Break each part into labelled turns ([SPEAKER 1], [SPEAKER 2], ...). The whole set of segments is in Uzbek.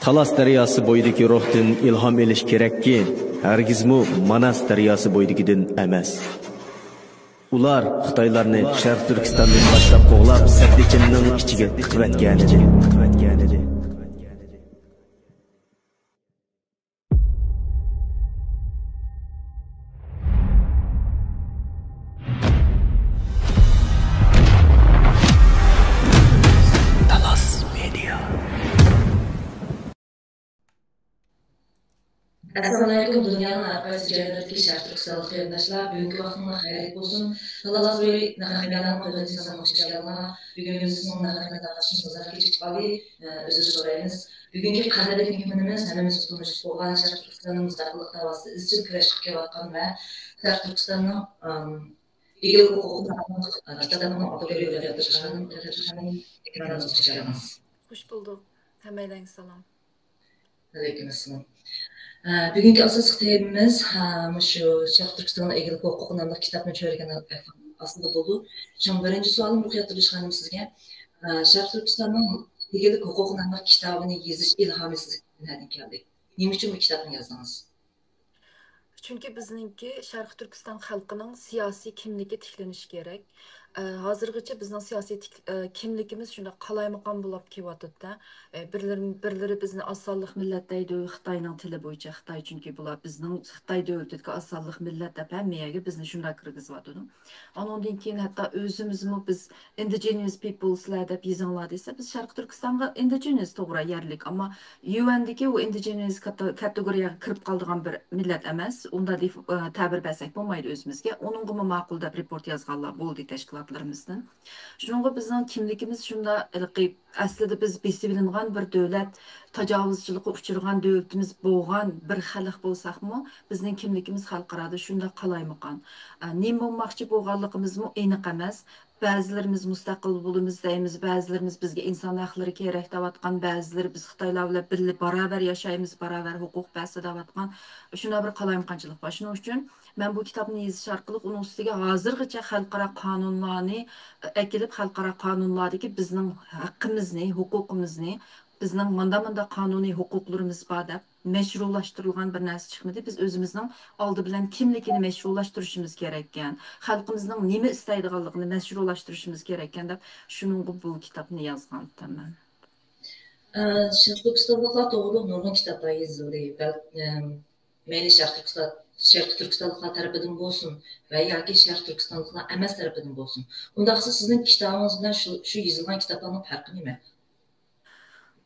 [SPEAKER 1] Talas daryosi bo'yidagi ruhdan ilhom elish kerakki, hargizmi Manas daryosi bo'yidagidan emas. Ular Xitoylarni Sharq Turkistondan boshlab qo'g'lab, Saddikinning ichiga tiqvatgan edi.
[SPEAKER 2] Assalamualaikum dünyanın arqası cəmiyyətdəki Şərq Türkistan xeyirdaşlar. Bugünkü vaxtınız xeyirli olsun. Talas böyle nəhəmyadan qoyduğunuzdan hoş geldiniz. Bugün bizimle nəhəmyat arkadaşımızla keçib qaldı. Özür sorayınız. Bugünkü qadərli günümüz həmimiz tutmuş olan Şərq Türkistanın müstəqillik davası izchil kurashib kelayotgan və Şərq Türkistanın egil huquqini kitabını oxuya yozganın ekranına çıxaramiz.
[SPEAKER 3] Hoş bulduk. Həməyləng salam.
[SPEAKER 2] Aleykümselam. Bugünkü asas temamız şu Şərq Türkistanın egilik huququ namlı kitabını çörgən aslında oldu. Şimdi birinci sualım Ruhiyat Dilish xanım sizga. Şərq Türkistanın egilik huququ namlı kitabını yazış ilhamı sizdən nədən gəldi? Nima üçün bu kitabını yazdınız?
[SPEAKER 3] Çünki bizninki Şərq Türkistan xalqının siyasi kimligi tiklanishi kerak. Hozirgacha bizning siyosiy kimligimiz shunda qalaymaqon bo'lib kelyapti-da. Birlari bizni osonlik millat deydi, Xitoyning tili bo'yicha Xitoy chunki bular bizning Xitoy davlatiga osonlik millat deb hammaga bizni shunda kirgizyapti. Ondan keyin hatto o'zimizmi biz indigenous peopleslar deb yozinglar desa, biz Sharq Turkistonga indigenous to'g'ri yerlik, ammo UN'dagi u indigenous kategoriyaga kirib qolgan bir millat emas. Unda deb ta'bir bersak bo'lmaydi o'zimizga. Uningga ma'qul deb report yozganlar bo'ldi tashkilotlarimizdan. Shuningga bizning kimligimiz shunda aslida biz besilingan bir davlat, tajovuzchilikka uchragan davlatimiz bo'lgan bir xalq bo'lsakmi, bizning kimligimiz xalqarada shunda qalaymaqan. Nima bo'lmoqchi bo'lganligimizmi aniq emas. Ba'zilarimiz mustaqil bo'lamiz deymiz, ba'zilarimiz bizga inson haqlari kerak deyotgan, ba'zilari biz Xitoylar bilan birga barobar yashaymiz, barobar huquq bahsi deyotgan. Shuna bir qalaymaqonchilik bor. Shuning uchun men bu kitobni yozish orqali uning ustiga hozirgacha xalqaro qonunlarni akilib, xalqaro qonunlardagi bizning haqqimizni, huquqimizni, bizning manda qonuniy huquqlarimiz bor deb meşrulaştırılgan bir narsa chiqmadi. Biz o'zimizning oldi bilan kimligini meşrulaştırışımız gereken, xalqimizning nima istaydiganligini meşrulaştırışımız gereken deb shuning bu kitobni yozganman.
[SPEAKER 2] Şərq Türkistanlıqlar doğru nurgun kitaplar yazıldı. Meyli Şərq Türkistanlıqlar tərəfindən olsun və ya ki Şərq Türkistanlıqlar emas tərəfindən olsun. Undaqsa sizin kitabınız bilan şu yazılgan kitapların farkı nima?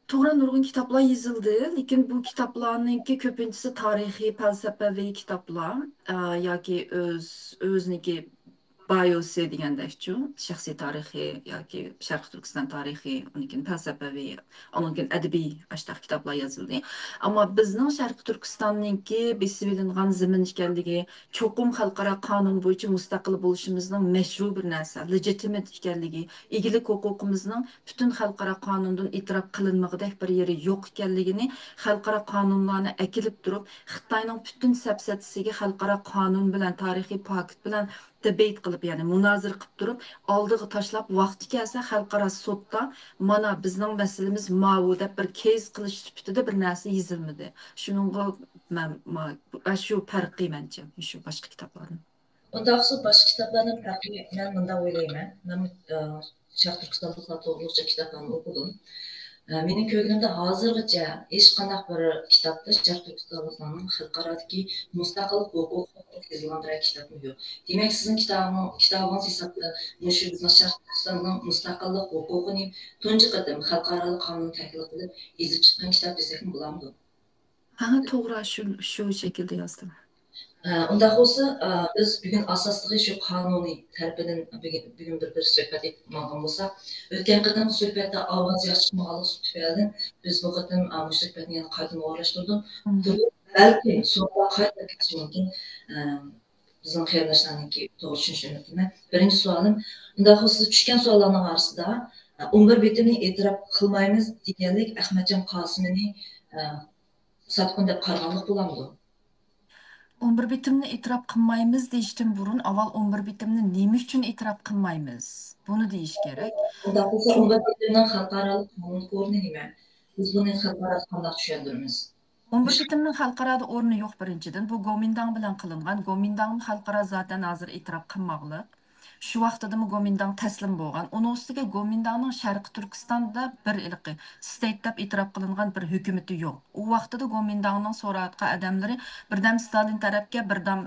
[SPEAKER 3] To'g'ri nurg'un kitoblar yozildi, lekin bu kitoblarninki ko'pinchisi tarixiy, falsafaviy kitoblar yoki o'zniki biosi degandakchu, shaxsiy tarixiy yoki Sharq Turkiston tarixiy, undan falsafaviy, undan adabiy ashtaq kitoblar yozildi. Ammo bizning Sharq Turkistonninki besilingan zamin ekanligi, cho'qim xalqaro qonun bo'yicha mustaqil bo'lishimizning mashru bir narsa, legitimate ekanligi, egilik huquqimizning butun xalqaro qonundan e'tirof qilinmag'idek bir yeri yo'q ekanligini, xalqaro qonunlarni akilib turib, Xitoyning butun sapsatisiga xalqaro qonun bilan, tarixiy pakt bilan debate qilib, ya'ni munozir qilib turib, oldiga tashlab, vaqti kelsa xalqaro sudda mana bizning masalamiz ma'vu deb bir case qilish sifatida bir narsa yozilmadi. Shuningga men shu farqi mencha shu boshqa kitoblardan.
[SPEAKER 2] Undaqsa boshqa kitoblarning farqi men bunda o'ylayman. Men Şərq Türkistanlıqlar to'g'risida kitoblarni o'qidim. Mening ko'nglimda hozirgacha hech qanday bir kitobda Şərq Türkistanlıqlarning xalqarodagi mustaqil huquq yozilgan bir kitap yo'q. Demak, sizin kitabınız hesabda shu bizning Şərq Türkistanning mustaqillik huquqini tunji qatam xalqaro qonun taklif qilib yozib chiqqan kitap desakmi bo'ladimi?
[SPEAKER 3] Ha, to'g'ri, shu shaklda yozdim.
[SPEAKER 2] Undaq olsa, biz bugün asaslığı şu kanuni tərəfindən bugün bir söhbət etməyən olsa, ötən qıdam söhbətdə avaz yaşmağalıq tüfəyəldən biz bu qıdam söhbətini yəni qaydan uğraşdırdım. Bəlkə sonra qayda keçmək mümkün bizim xeyirdaşlarınki doğru düşünüşünü. Birinci sualım, undaq olsa düşkən sualların arasında 11 bitimini etiraf qılmayımız deyənlik Əhmədcan Qasımini satqın deb qarğanlıq bulamdı.
[SPEAKER 3] 11 bitimni e'tirof qilmaymiz deyishdan burun avval 11 bitimni nima uchun e'tirof qilmaymiz? Buni deyish kerak.
[SPEAKER 2] Undaq bo'lsa 11 bitimning xalqaro qonun o'rni nima? Biz buni xalqaro qanday tushuntiramiz?
[SPEAKER 3] 11 bitimning xalqaroda o'rni yo'q birinchidan. Bu Gomindang bilan qilingan. Gomindang xalqaro zaten hozir e'tirof qilmoqliq. Şu vaqtida Gomindan təslim bo'lgan. Onun ustiga Gomindanning Sharqi Turkistonda bir iliqi state deb e'tirof qilingan bir hukumati yo'q. U vaqtida Gomindanning so'ratgan odamlari birdam Stalin tarafga, birdam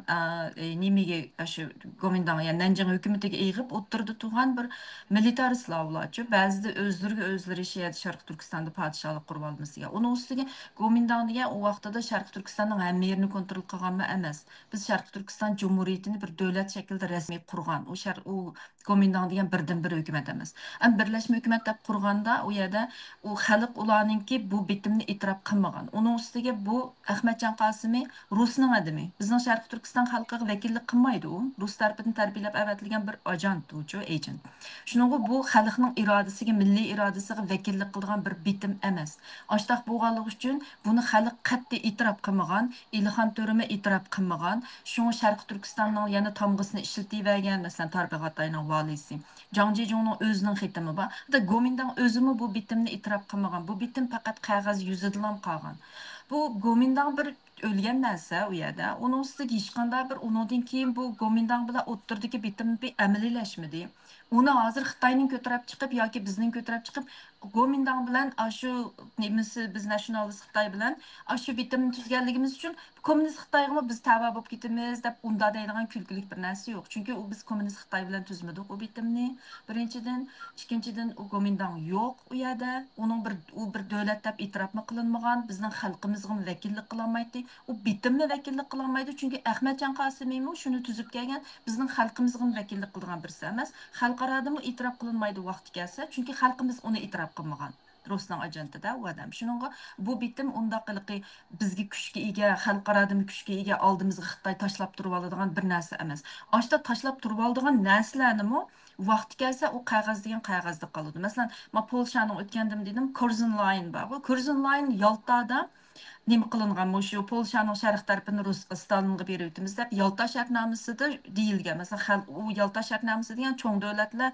[SPEAKER 3] nimaga shu Gomindan, ya'ni Nanjing hukumatiga eg'ib o'tirdi turgan bir militaristlarchi. Ba'zida o'zlariga o'zlari Sharqi Turkistonda podshohlik qurib olmasiga. Onun ustiga Gomindan degan u vaqtida Sharqi Turkistonning hamma yerini kontrol qilganmi emas. Biz Sharqi Turkiston Cumhuriyetini bir davlat shaklida rasmiy qurgan. U Gomindan degan birdan bir hukumat emas. Am birlashma hukumat deb qurganda u yerda u xalq ularninki bu bitimni e'tirof qilmagan. Onun ustiga bu Ahmadjon Qosimi Rusning adami. Bizning Sharqi Turkiston xalqiga vakillik qilmaydi u. Rus tarafidan tarbiyalab avatilgan bir agent, agent. Shuningga bu xalqning irodasiga, milliy irodasiga vakillik qilgan bir bitim emas. Ashtaq bo'lganligi uchun buni xalq qat'iy e'tirof qilmagan, Ilhon To'rimi e'tirof qilmagan. Shunga Sharqi Turkistonning yana tamg'isini ishlatib masalan Tarbig'atayning valisi Jang Jejongning o'zining xitimi bor. Gomindan o'zimi bu bitimni e'tirof qilmagan. Bu bitim faqat qog'oz yuzida qolgan. Bu Gomindan bir o'lgan narsa u yerda. Uning ustiga hech qanday bir undan keyin bu Gomindan bilan o'tirdagi bitim bir amaliylashmadi. Uni hozir Xitoyning ko'tarib chiqib yoki bizning ko'tarib chiqib Gomindan bilan shu nimasi biz nationalist Xitoy bilan shu bitimni tuzganligimiz uchun kommunist Xitoyga biz tava bo'lib ketamiz deb unda deydigan kulgulik bir narsa yo'q. Chunki u biz kommunist Xitoy bilan tuzmadik u bitimni. Birinchidan, ikkinchidan u Gomindan yo'q u yerda. Uning bir davlat deb e'tirof qilinmagan, bizning xalqimizga vakillik qilolmaydi. U bitimni vakillik qilolmaydi chunki Ahmadjon Qosimov shuni tuzib kelgan, bizning xalqimizga vakillik qilgan birisi emas. Xalqaroda e'tirof qilinmaydi vaqti kelsa, chunki xalqimiz uni e'tirof qilmagan. Rusning agentida u odam. Shuningga bu bitim undaqiligi bizga kuchga ega, xalqaroda kuchga ega oldimizga Xitoy tashlab turib oladigan bir narsa emas. Ashta tashlab turib oladigan narsalarni vaqti kelsa u qog'oz degan qog'ozda qoladi. Masalan, men Polshaning o'tgandim dedim, Curzon Line bor. Bu Curzon Line Yaltada nima qilingan shu Polshaning sharq tarafini Rus Stalinga berib o'timiz deb Yalta shartnomasida deyilgan. Masalan, u Yalta shartnomasi degan cho'ng davlatlar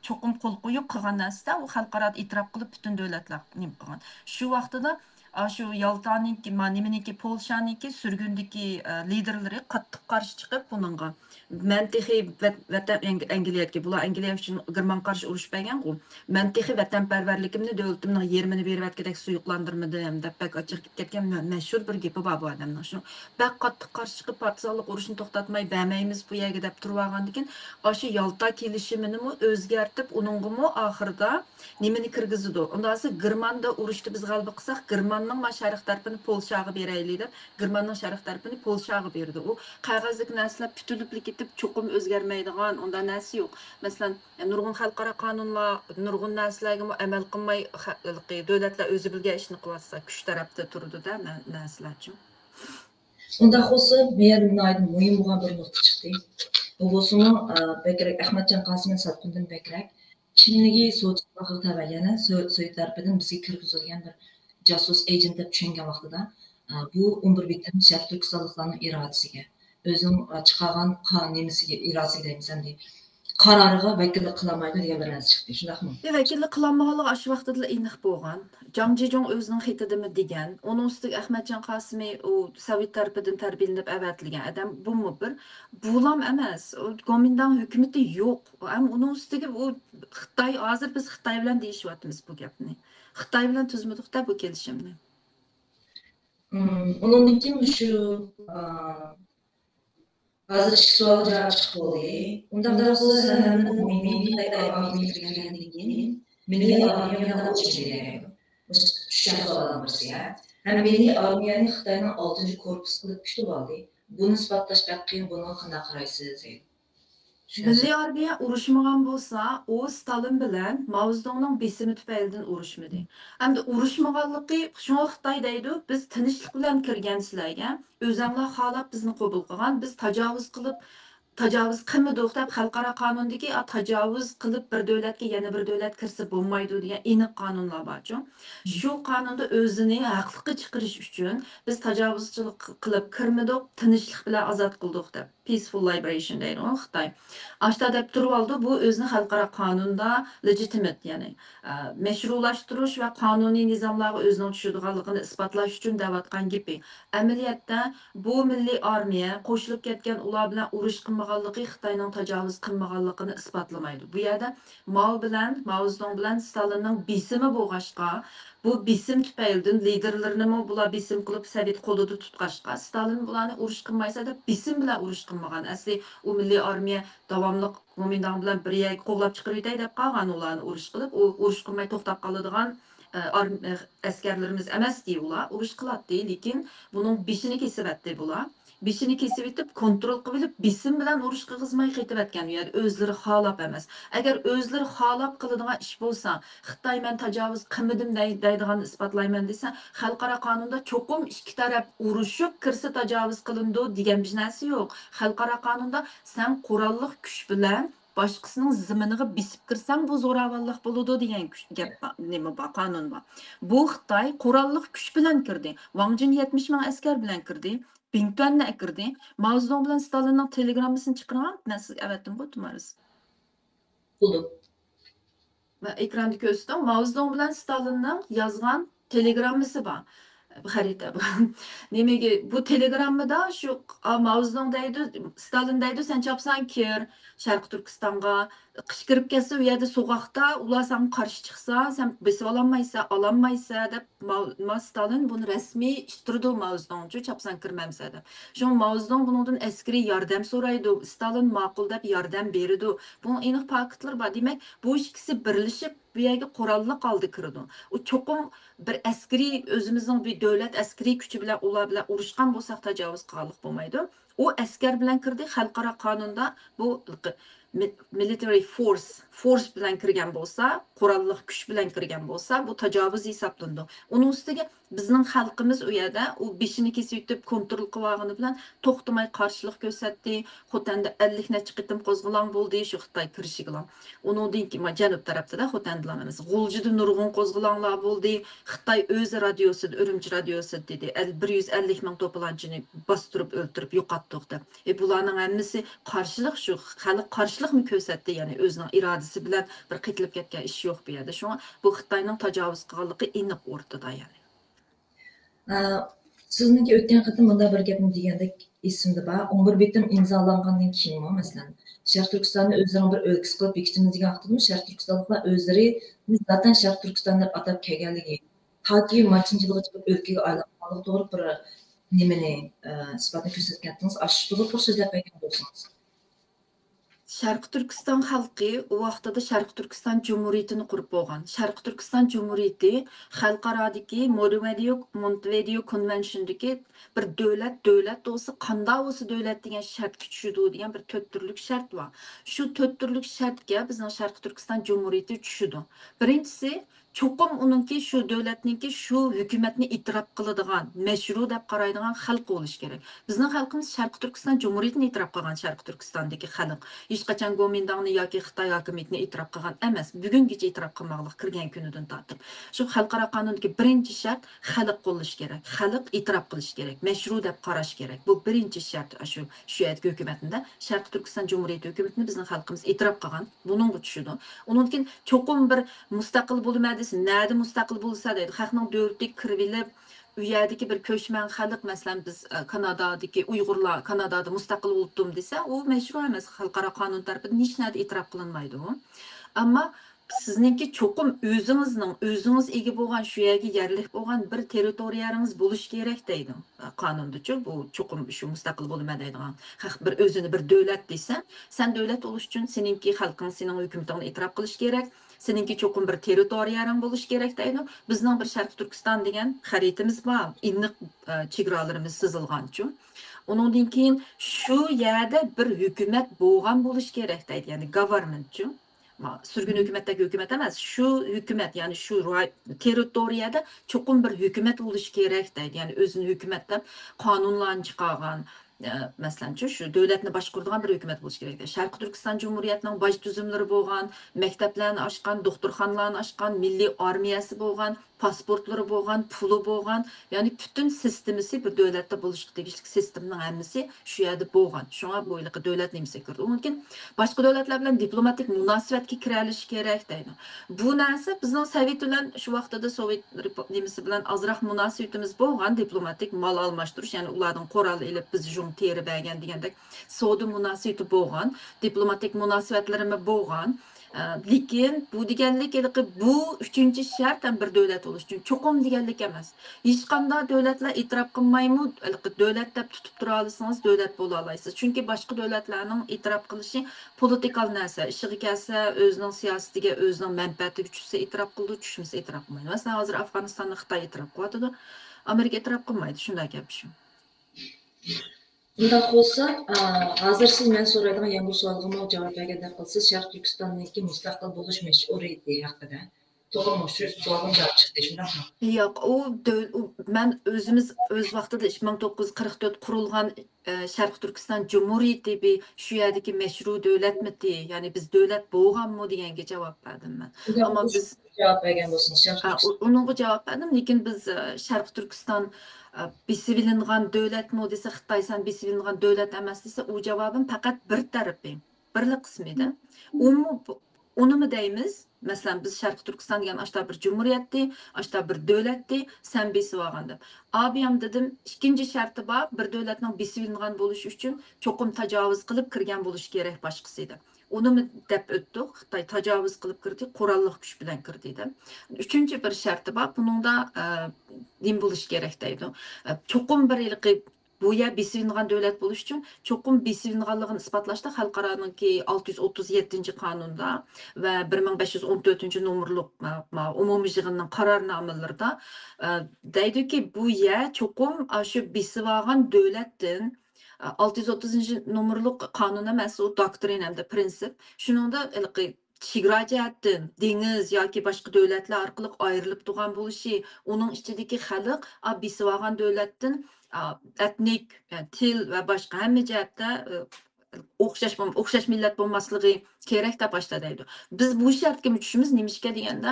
[SPEAKER 3] cho'qim qo'l qo'yib qilgan narsa u xalqaro e'tirof qilib butun davlatlar nima qilgan. Shu vaqtida shu Yaltaniki, nimaniki Polshaniki surgundagi liderlari qattiq qarshi chiqib buningga mantiqiy vatan Angliyaga bular Angliya uchun German qarshi urushmagan u. Mantiqiy vatanparvarligimni davlatimning yerimini berib atgandek suyuqlandirmadim deb bak ochiq ketgan mashhur bir gapi bor bu odamning. Shu bak qattiq qarshi chiqib partizanlik urushini to'xtatmay bermaymiz bu yerga deb turib olgandan shu Yalta kelishimini o'zgartib uningmi oxirida nimani kirgizdi. Undan so'ng Germanda urushda biz g'alaba qilsak Germanning sharq tarafini Polshaga beraylik deb Germanning sharq tarafini Polshaga berdi. U qog'ozlik narsalar putilib ketib cho'qim o'zgarmaydigan undan narsa yo'q. Masalan, nurg'un xalqaro qonunlar, nurg'un narsalarga amal qilmay davlatlar o'zi bilgan ishni qilyotsa, kuch tarafda turdi-da narsalarchi.
[SPEAKER 2] Unda xo'sa, men muhim bo'lgan bir nuqta chiqdi. Bu bo'lsa, Bekrak Ahmadjon Qosimov satqundan Bekrak Çinligi so'tqaga tabayana Sovet tarafidan bizga kirgizilgan bir jasus agent deb tushungan vaqtida bu 11 bitim Sharq Turkistonliklarning irodasiga o'zining chiqargan qonunimisiga irodasiga deymiz endi qaroriga vakillik qilolmaydi degan bir narsa chiqdi. Shundaqmi?
[SPEAKER 3] Vakillik qilolmaganligi shu vaqtda aniq bo'lgan. Jang Jejong o'zining xitidimi degan. Uning ustiga Ahmadjon Qosimov u Sovet tarafidan tarbiyalanib avatilgan odam bu bir bulam emas. Gomindan hukumati yo'q. Ham uning ustiga u Xitoy hozir biz Xitoy bilan deyishyapmiz bu gapni. Xitoy bilan tuzmadik-da bu kelishimni.
[SPEAKER 2] Undan keyin shu hozir ikki savol javob chiqib bo'ldi. Unda bo'lsa milliy armiyaga keyin milliy armiyaga o'tishdi. Tushunadigan birisi. Ham milliy armiyani Xitoyning 6-korpus qilib kutib oldi. Buni isbotlash qiyin, buni qanday qaraysiz?
[SPEAKER 3] Milliy armiya urushmagan bo'lsa, u Stalin bilan Mao Zedongning besimi tufaylidan urushmadi. Hamda urushmaganligi shunga Xitoy deydi, biz tinchlik bilan kirgan sizlarga, o'zinglar xohlab bizni qabul qilgan, biz tajovuz qilmadik deb xalqaro qonundagi tajovuz qilib bir davlatga yana bir davlat kirsa bo'lmaydi degan aniq qonunlar bor-ku. Shu qonunda o'zini haqliqqa chiqarish uchun biz tajovuzchilik qilib kirmadik, tinchlik bilan ozod qildik deb. Peaceful liberation deydi Xitoy. Ashta deb turib oldi, bu o'zini xalqaro qonunda legitimate, ya'ni meşrulashtirish va qonuniy nizomlarga o'zining tushadiganligini isbotlash uchun da'vatgan gapi. Amaliyotda bu milliy armiya qo'shilib ketgan ular bilan urush qilmagan qilmaganligi Xitoyning tajovuz qilmaganligini isbotlamaydi. Bu yerda Mao Zedong bilan Stalinning bisimi bo'lg'ashqa, bu bisim tufaylidan liderlarini bular bisim qilib Sovet qo'lida tutqashqa, Stalin bularni urush qilmaysa deb bisim bilan urush qilmagan. Asli u milliy armiya davomli Kuomintang bilan bir yerga qo'g'lab chiqaritay deb qolgan ularni urush qilib, u urush qilmay to'xtab qoladigan askerlerimiz emas deyular, urush qiladi, lekin bunun beshini kesib etdi bular. Beshini kesib etib, kontrol qilib, bisim bilan urush qilg'izmay qaytib etgan, ya'ni o'zlari xohlab emas. Agar o'zlari xohlab qiladigan ish bo'lsa, Xitoy men tajovuz qilmadim deydigan isbotlayman desa, xalqaro qonunda cho'qim ikki taraf urushib kirsa tajovuz qilindi degan bir narsa yo'q. Xalqaro qonunda sen qurolli kuch bilan boshqasining ziminiga bisib kirsang bu zo'ravonlik bo'ladi degan gap nima bor, qonun bor. Bu Xitoy qurolli kuch bilan kirdi. Wang Jin 70 ming askar bilan kirdi. Bingtuanni kirdi. Mao Zedong bilan Stalinning telegrammasini chiqargan. Men sizga avatdim bu tumarsiz.
[SPEAKER 2] Bo'ldi.
[SPEAKER 3] Va ekranda ko'rsating, Mao Zedong bilan Stalinning yozgan telegrammasi bor. Xarita bu. Nimaga bu telegrammada shu Mao Zedong deydi, Stalin deydi, sen chopsan kir Sharq Turkistonga, qish kirib kelsa, u yerda so'qoqda ular senga qarshi chiqsa, sen besib ololmaysan deb Stalin buni rasmiy ishtirdi Mao Zedongchi chopsan kirmamsa deb. Shu Mao Zedong bundan askariy yordam so'raydi. Stalin ma'qul deb yordam berdi. Bunun aniq faktlar bor. Demak, bu ikkisi birlashib bu yerga qurolli qoldi kirdi. U cho'qim bir askariy o'zimizning bir davlat askariy kuchi bilan ular bilan urushgan bo'lsak tajovuz qilganlik bo'lmaydi. U askar bilan kirdi, xalqaro qonunda bu military force bilan kirgan bo'lsa, qurolli kuch bilan kirgan bo'lsa, bu tajovuz hisoblandi. Uning ustiga bizning xalqimiz u yerda u beshini kesib yutib kontrol qilgani bilan to'xtamay qarshilik ko'rsatdi. Xotanda 50 necha qitim qo'zg'olon bo'ldi shu Xitoy kirishiga. Uningdan keyin janub tarafda Xotandalar emas, G'uljida nurg'un qo'zg'olonlar bo'ldi. Xitoy o'z radiosida, Urumchi radiosida dedi, 150 ming to'planchini bostirib o'ltirib yo'qotdik deb. Bularning hammasi qarshilik shu xalq qarshilikmi ko'rsatdi, ya'ni o'zining irodasi bilan bir qitilib ketgan ish yo'q bu yerda. Shunga bu Xitoyning tajovuz qilganligi aniq o'rtada ya'ni.
[SPEAKER 2] Sizningki o'tgan qatim bunda bir gapni degandek esimda bor. 11 bitim imzolangandan keyin masalan Sharq Turkistonni o'zlarining bir o'lkasi qilib bekitimiz degan vaqtda Sharq Turkistonliklar o'zlari zaten Sharq Turkiston deb atab kelganligi toki machinchilikga o'lkaga aylanganlik to'g'ri bir nimani isbotni ko'rsatgandingiz. Shu to'g'ri bir so'zlab aytgan bo'lsangiz.
[SPEAKER 3] Sharq Turkiston xalqi u vaqtida Sharq Turkiston Cumhuriyetini qurib bo'lgan. Sharq Turkiston Cumhuriyeti xalqarodagi Montevideo Convention'dagi bir davlat olsa qanday olsa davlat degan shartga tushidi degan bir 4 turlik shart bor. Shu 4 turlik shartga bizning Sharq Turkiston Cumhuriyeti tushidi. Birinchisi cho'qim uningki shu davlatningki shu hukumatni e'tirof qiladigan, mashru deb qaraydigan xalq bo'lish kerak. Bizning xalqimiz Sharq Turkiston Cumhuriyetini e'tirof qilgan Sharq Turkistondagi xalq. Hech qachon Kuomintangni yoki Xitoy hokimiyatini e'tirof qilgan emas. Bugungacha e'tirof qilmoqlik kirgan kunidan tortib. Shu xalqaro qonundagi birinchi shart xalq bo'lish kerak. Xalq e'tirof qilish kerak, mashru deb qarash kerak. Bu birinchi shart shu yergi hukumatida Sharq Turkiston Cumhuriyeti hukumatini bizning xalqimiz e'tirof qilgan. Buningga tushidi. Undan keyin cho'qim bir mustaqil bo'lmaydi. Nerede mustaqil bo'lsa deydi. Xalqning davlatga kirib u yerdagi bir ko'chman xalq, masalan biz Kanadadagi Uyg'urlar Kanadada mustaqil bo'ldim desa, u mashru emas, xalqaro qonun tarafidan hech narsa e'tirof qilinmaydi u. Ammo sizningki cho'qim o'zingiz ega bo'lgan shu yerga yerlik bo'lgan bir territoriyangiz bo'lish kerak deydi qonunda-chi. Bu cho'qim shu mustaqil bo'lma deydigan. Bir o'zini bir davlat desa, sen davlat bo'lish uchun seningki xalqing sening hukumatingni e'tirof qilish kerak. Seninki cho'qim bir territoriyaring bo'lish kerak deydi. Bizning bir Sharq Turkiston degan xaritamiz bor. Aniq chegaralarimiz chizilgan-chu. Undan keyin shu yerda bir hukumat bo'lgan bo'lish kerak deydi, ya'ni government-chu. Sürgün hükümetteki hükümet emas, şu hükümet yani şu territoriyada çoğun bir hükümet oluş gerek deydi. Yani özünü hükümetten kanunlarını çıkargan, mesela şu devletini başkurduğun bir hükümet oluş gerek deydi. Şarkı Türkistan Cumhuriyeti'nin baş düzümleri boğan, mekteplerini açkan, doktorxanalarını açkan, milli armiyası boğan, pasportları bo'lgan, puli bo'lgan, ya'ni bütün sistemisi bir davlatda bo'lishga tegishli sistemning hammasi shu yerda bo'lgan. Shunga bo'yliqi davlat nimasi kirdi. Mumkin boshqa davlatlar bilan diplomatik munosabatga kira olish kerak deydi. Bu narsa bizning Sovet bilan shu vaqtida Sovet nimasi bilan azroq munosabatimiz bo'lgan, diplomatik mal almashtirish, ya'ni ularning qurol ilib biz jung teri bergan degandek savdo munosabati bo'lgan, diplomatik munosabatlarimiz bo'lgan. Lekin bu deganlik bu uchinchi shart ham bir davlat bo'lish uchun cho'qim deganlik emas. Hech qanday davlatlar e'tirof qilmaymi, davlat deb tutib tura olsangiz davlat bo'la olasiz. Chunki boshqa davlatlarning e'tirof qilishi politikal narsa. Ishiga kelsa, o'zining siyosatiga, o'zining manfaatiga tushsa e'tirof qildi, tushmasa e'tirof qilmaydi. Masalan, hozir Afg'onistonni Xitoy e'tirof qilyapti, Amerika e'tirof qilmaydi. Shunday gap shu.
[SPEAKER 2] Bunda olsa, hozir siz men so'raydigan yana bu savolga javob berganda qilsiz, Sharq Turkistondagi mustaqil bo'lish mash'uriyati haqida. To'g'rimi? Shu savolga javob chiqdi, shundaymi?
[SPEAKER 3] Yo'q, men o'zimiz o'z vaqtida 1944 qurilgan Sharq Turkiston Cumhuriyeti shu yerdagi mashru davlatmidi, ya'ni biz davlat bo'lganmi deganga javob berdim men. Ammo biz
[SPEAKER 2] javob bergan bo'lsangiz, Sharq Turkiston.
[SPEAKER 3] Uningga javob berdim, lekin biz Sharq Turkiston besivilingan davlatmi desa, Xitoy san besivilingan davlat emas desa, u javobim faqat bir tarafi, birli qismida. Unimi deymiz? Masalan, biz Sharq Turkiston degan ashta bir cumhuriyatdi, ashta bir davlatdi, sen besib olganda. Abiyam dedim, ikkinchi sharti bor, bir davlatning besivilingan bo'lishi uchun cho'qim tajovuz qilib kirgan bo'lishi kerak boshqasi edi. Unimi deb o'tdik, Xitoy tajovuz qilib kirdi, qurolli kuch bilan kirdi edi. Uchinchi bir sharti bor, buningda nim bo'lishi kerak deydi. Cho'qim bir yilqi bu yer besilingan davlat bo'lish uchun cho'qim besilinganligini isbotlashda xalqaroniki 637 qonunda va 1514 nomerli umumiy yig'inning qarornomalarida deydiki, bu yer cho'qim shu besilingan davlatdan 630 nomerli qonun emas, u doktrin hamda prinsip. Shuningda chegara jihatdan dengiz yoki boshqa davlatlar orqali ayrilib turgan bo'lishi, uning ichidagi xalq besib olgan davlatdan etnik, til va boshqa hamma jihatda o'xshash millat bo'lmasligi kerak deb boshlaydi. Biz bu shartga tushishimiz nimishga deganda,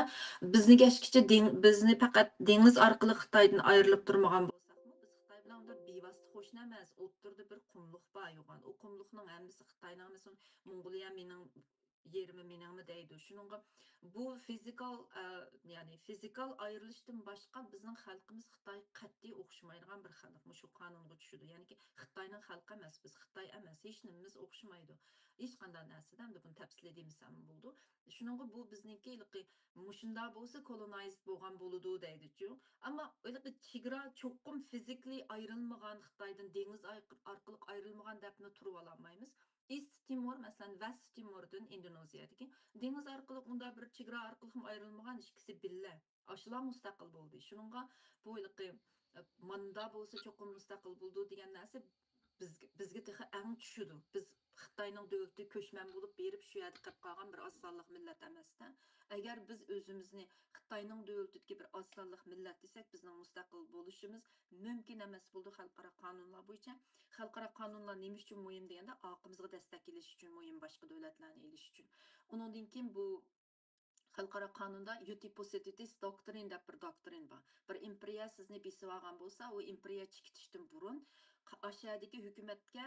[SPEAKER 3] bizni faqat dengiz orqali Xitoydan ayrilib turmagan bo'lsak, biz Xitoy bilan bevosita qo'shni emas, o'ttirda bir qumluq bor yo'g'on. U qumluqning hammasi Xitoyning, masalan, Mongoliya mening yerimi meningmi deydi. Shuningga bu fizikal ayrilishdan boshqa bizning xalqimiz Xitoy qat'iy o'xshamaydigan bir xalq. Shu qonunga tushdi. Ya'ni Xitoyning xalqi emas, biz Xitoy emas, hech nimamiz o'xshamaydi. Hech qanday narsada ham buni tafsil demasam bo'ldi. Shuningga bu bizniki mushunda bo'lsa colonized bo'lgan bo'ladi deydi-ku. Ammo chegara cho'qim fizikli ayrilmagan, Xitoydan dengiz orqali ayrilmagan debni turib olmaymiz. East Timor, masalan, West Timordan Indoneziyadagi dengiz orqali unda bir chegara orqali ham ayrilmagan ikkisi billa. Ashula mustaqil bo'ldi. Shuningga bu manda bo'lsa cho'qim mustaqil bo'ldi degan narsa bizga texi eng tushudi. Biz Xitoyning davlati ko'chman bo'lib berib shu yerda qolib qolgan bir oz sonliq millat emasda. Agar biz o'zimizni Xitoyning davlatiga bir oz sonliq millat desak, bizning mustaqil bo'lishimiz mumkin emas bo'ldi xalqaro qonunlar bo'yicha. Xalqaro qonunlar nima uchun muhim deganda, oqimizga dastaqlash uchun muhim, boshqa davlatlarni elish uchun. Undan keyin bu xalqaro qonunda Euthyphrosis doktrin deb bir doktrin bor. Bir imperiya sizni besib olgan bo'lsa, u imperiya chekitishdan burun aşağıdaki hükümetke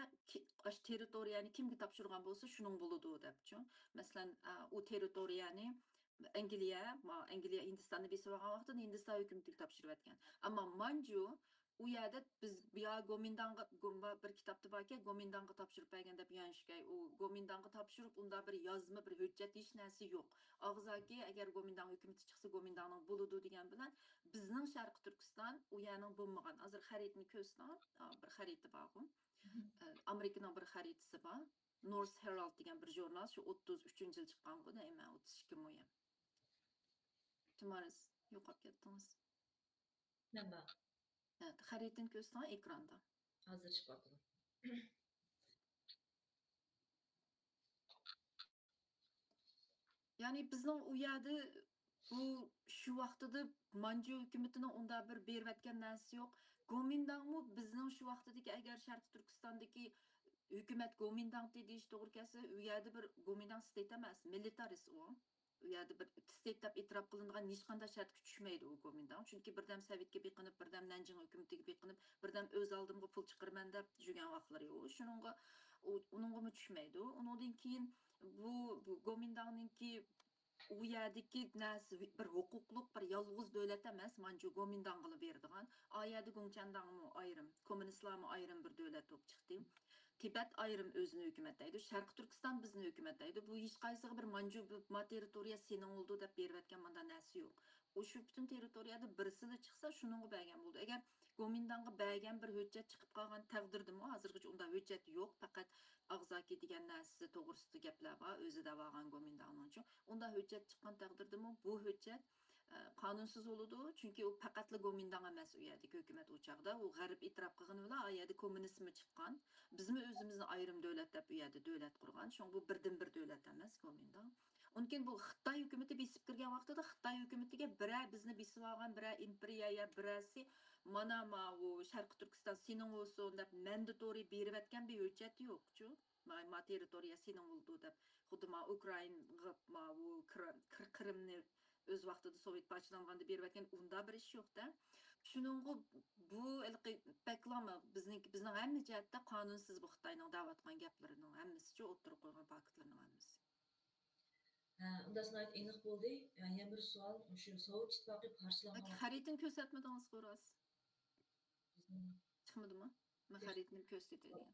[SPEAKER 3] territoriyani kimga topshirgan bo'lsa, shuning bo'ladi debchi. Masalan, u territoriyani Angliya Hindistonni besib olgan vaqtda Hindiston hukumatiga topshirib etgan. Ammo Manju u yerda biz Gomindanga bir kitobda borki, Gomindanga topshirib bergan deb yanishga, u Gomindanga topshirib unda bir yozma, bir hujjat hech narsa yo'q. Og'zaki agar Gomindang hukumati chiqsa, Gomindangning bo'ladi degan bilan bizning Sharq Turkiston u yerning bo'lmagan. Hozir xaritni ko'rsam, bir xarita bor. Amerikaning bir xaritasi bor. North Herald degan bir jurnal, shu 33-yil chiqqan bu, deyman, 32 mo'yam. Tumaris yo'qolib ketdingiz.
[SPEAKER 2] Nima?
[SPEAKER 3] Xaritini ko'rsam ekranda.
[SPEAKER 2] Hozir chiqadi.
[SPEAKER 3] Ya'ni bizning u yerda bu shu vaqtida Manju hukumatining unda bir berayotgan narsa yo'q. Gomindangmi bizning shu vaqtdagi agar Sharq Turkistondagi hukumat Gomindang deyish to'g'ri kelsa, u yerda bir Gomindang state emas, militarist u.
[SPEAKER 4] yerda bir isteklab e'tirof qilinadigan hech qanday shartga tushmaydi u Gomindan. Chunki birdam Sovetga beqinib, birdam Nanjing hukumatiga beqinib, birdam o'z oldimga pul chiqarman deb yurgan vaqtlari yo'q. Shuningga uningga tushmaydi. Undan keyin bu Gomindanninki u yerdagi narsa bir huquqliq bir yolg'iz davlat emas, manju Gomindan qilib beradigan. O yerda Gongchandangmi ayrim, kommunistlarmi ayrim bir davlat bo'lib chiqdi. Tibet ayrım özünü hükümetdeydi. Şarkı Türkistan bizni hükümetdeydi. Bu hiç qaysı bir manju ma territoriya senin oldu deb berip etken manda näsi yok. O şu bütün territoriyada birisi de çıksa şununla bägen boldu. Eğer Gomindanğa bägen bir hüccet çıkıp kalgan təqdirdimi? Hazırgıç onda hüccet yok. Fakat ağzaki degan näsi toğrusida gaplar var. Özü de vargan Gomindanın üçün. Onda hüccet çıkkan təqdirdimi? Bu hüccet kanunsuz oludu. Çünkü o pakatlı Gomindan emas u yerdeki hükümet uçaqda. O garip itiraf qilgan ular o yerda kommunizmi chiqqan. Bizim özümüzni ayrim davlat deb u yerda davlat qurgan. Şoň bu birdan bir davlat emas Gomindan. Onkin bu Xitoy hukumati besib kirgan vaqtida Xitoy hukumatiga bira bizni besib olgan bira imperiya birasi mana o Sharq Turkiston sening bo'lsin deb mandatoriy berib etgan bir hujjat yo'q-ku. Ma territoriya sening bo'ldi deb. Xuddi ma Ukraina ma bu Qrimni öz vaqtida Sovet başlanğanda berib etgan unda bir iş yo'q-da. Şuningga bu beklama bizning hamma jihatda qonunsiz bu Xitoyning da'vatgan gaplarining hammasi o'tirib qo'ygan faktlarning hammasi.
[SPEAKER 2] Unda sanayt aniq bo'ldi. Yana bir savol, shu Sovet ittifoqi parchalangan.
[SPEAKER 4] Xaritani ko'rsatmadingiz xo'roz. Chiqmadimi? Men xaritani ko'rsataman.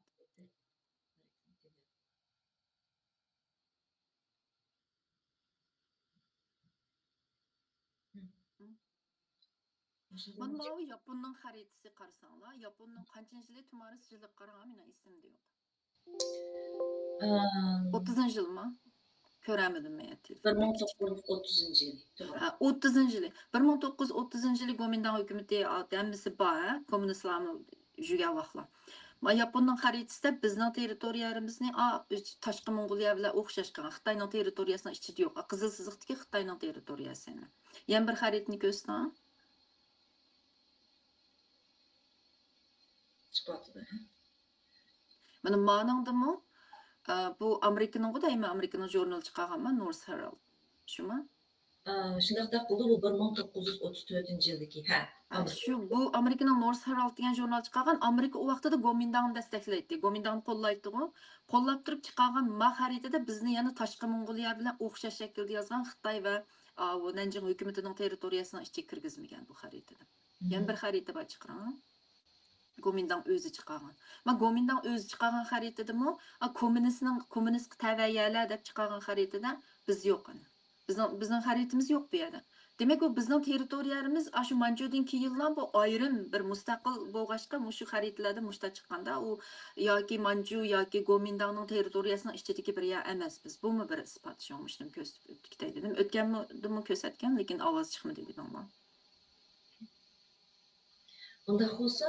[SPEAKER 4] Mana bu Yaponning xaritasi qarasanlar, Yaponning qanchinchi yili tumaris yilib qaragan meni esimda yo'q. 30-yilmi? Ko'ramadim men.
[SPEAKER 2] 1930-yil.
[SPEAKER 4] 30-yili. 1930-yili Gomindan hukumati hammasi bor, kommunistlarni yurgan vaqtlar. Ma Yaponning xaritasida bizning territoriyamizni tashqi Mongoliya bilan o'xshash qilgan. Xitoyning territoriyasining ichida yo'q. Qizil chiziqdagi Xitoyning territoriyasini. Yana bir xaritani ko'rsatdim.
[SPEAKER 2] Çıkmadı.
[SPEAKER 4] Mana ma'nodimi? Bu Amerikaning deymi, Amerikaning jurnali chiqarganman, North Herald. Shumi?
[SPEAKER 2] Shunday bo'ldi, bu 1934-yildagi. Ha,
[SPEAKER 4] shu bu Amerikaning North Herald degan jurnal chiqargan. Amerika u vaqtida Gomindanni desteklaydi. Gomindanni qo'llaydi-ku. Qo'llab turib chiqargan ma xaritada bizni yana tashqi Mongoliya bilan o'xshash shaklda yozgan Xitoy va Nanjing hukumatining territoriyasining ichiga kirgizmagan bu xaritada. Yana bir xarita bor chiqqan. Gomindan o'zi chiqargan. Ma Gomindan o'zi chiqargan xaritadami, kommunist tavayalar deb chiqargan xaritada biz yo'q ana. Bizning xaritamiz yo'q bu yerda. Demak, u bizning territoriyamiz shu Manjudan keyinlar bu ayrim bir mustaqil bo'lg'ashqa shu xaritalarda mushta chiqqanda u yoki Manju yoki Gomindanning territoriyasining ichidagi bir yer emas biz. Bumi bir isbot shunishni ko'rsatib dedim. O'tganmi ko'rsatgan, lekin ovoz chiqmadi dedim men.
[SPEAKER 2] Unda olsa,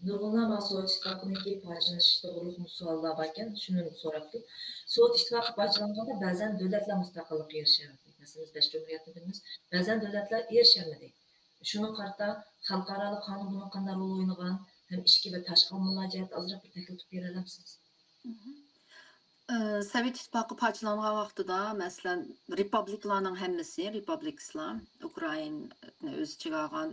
[SPEAKER 2] nurg'unlama Sovet ittifoqining parchalanishi to'g'riliq savollar bor ekan, shuni so'rabdi. Sovet ittifoqi parchalanganda ba'zan davlatlar mustaqillikka erishadi. Masalan, biz Cumhuriyatni bilamiz, ba'zan davlatlar erishmadi. Shuni qarta xalqaro qonun buni qanday rol o'ynagan, ham ichki va tashqi mulojaat ozroq bir taklif bera olamsiz?
[SPEAKER 4] Sovet ittifoqi parchalangan vaqtida, masalan, republikalarning hammasi, republiklar, Ukraina o'z ichiga olgan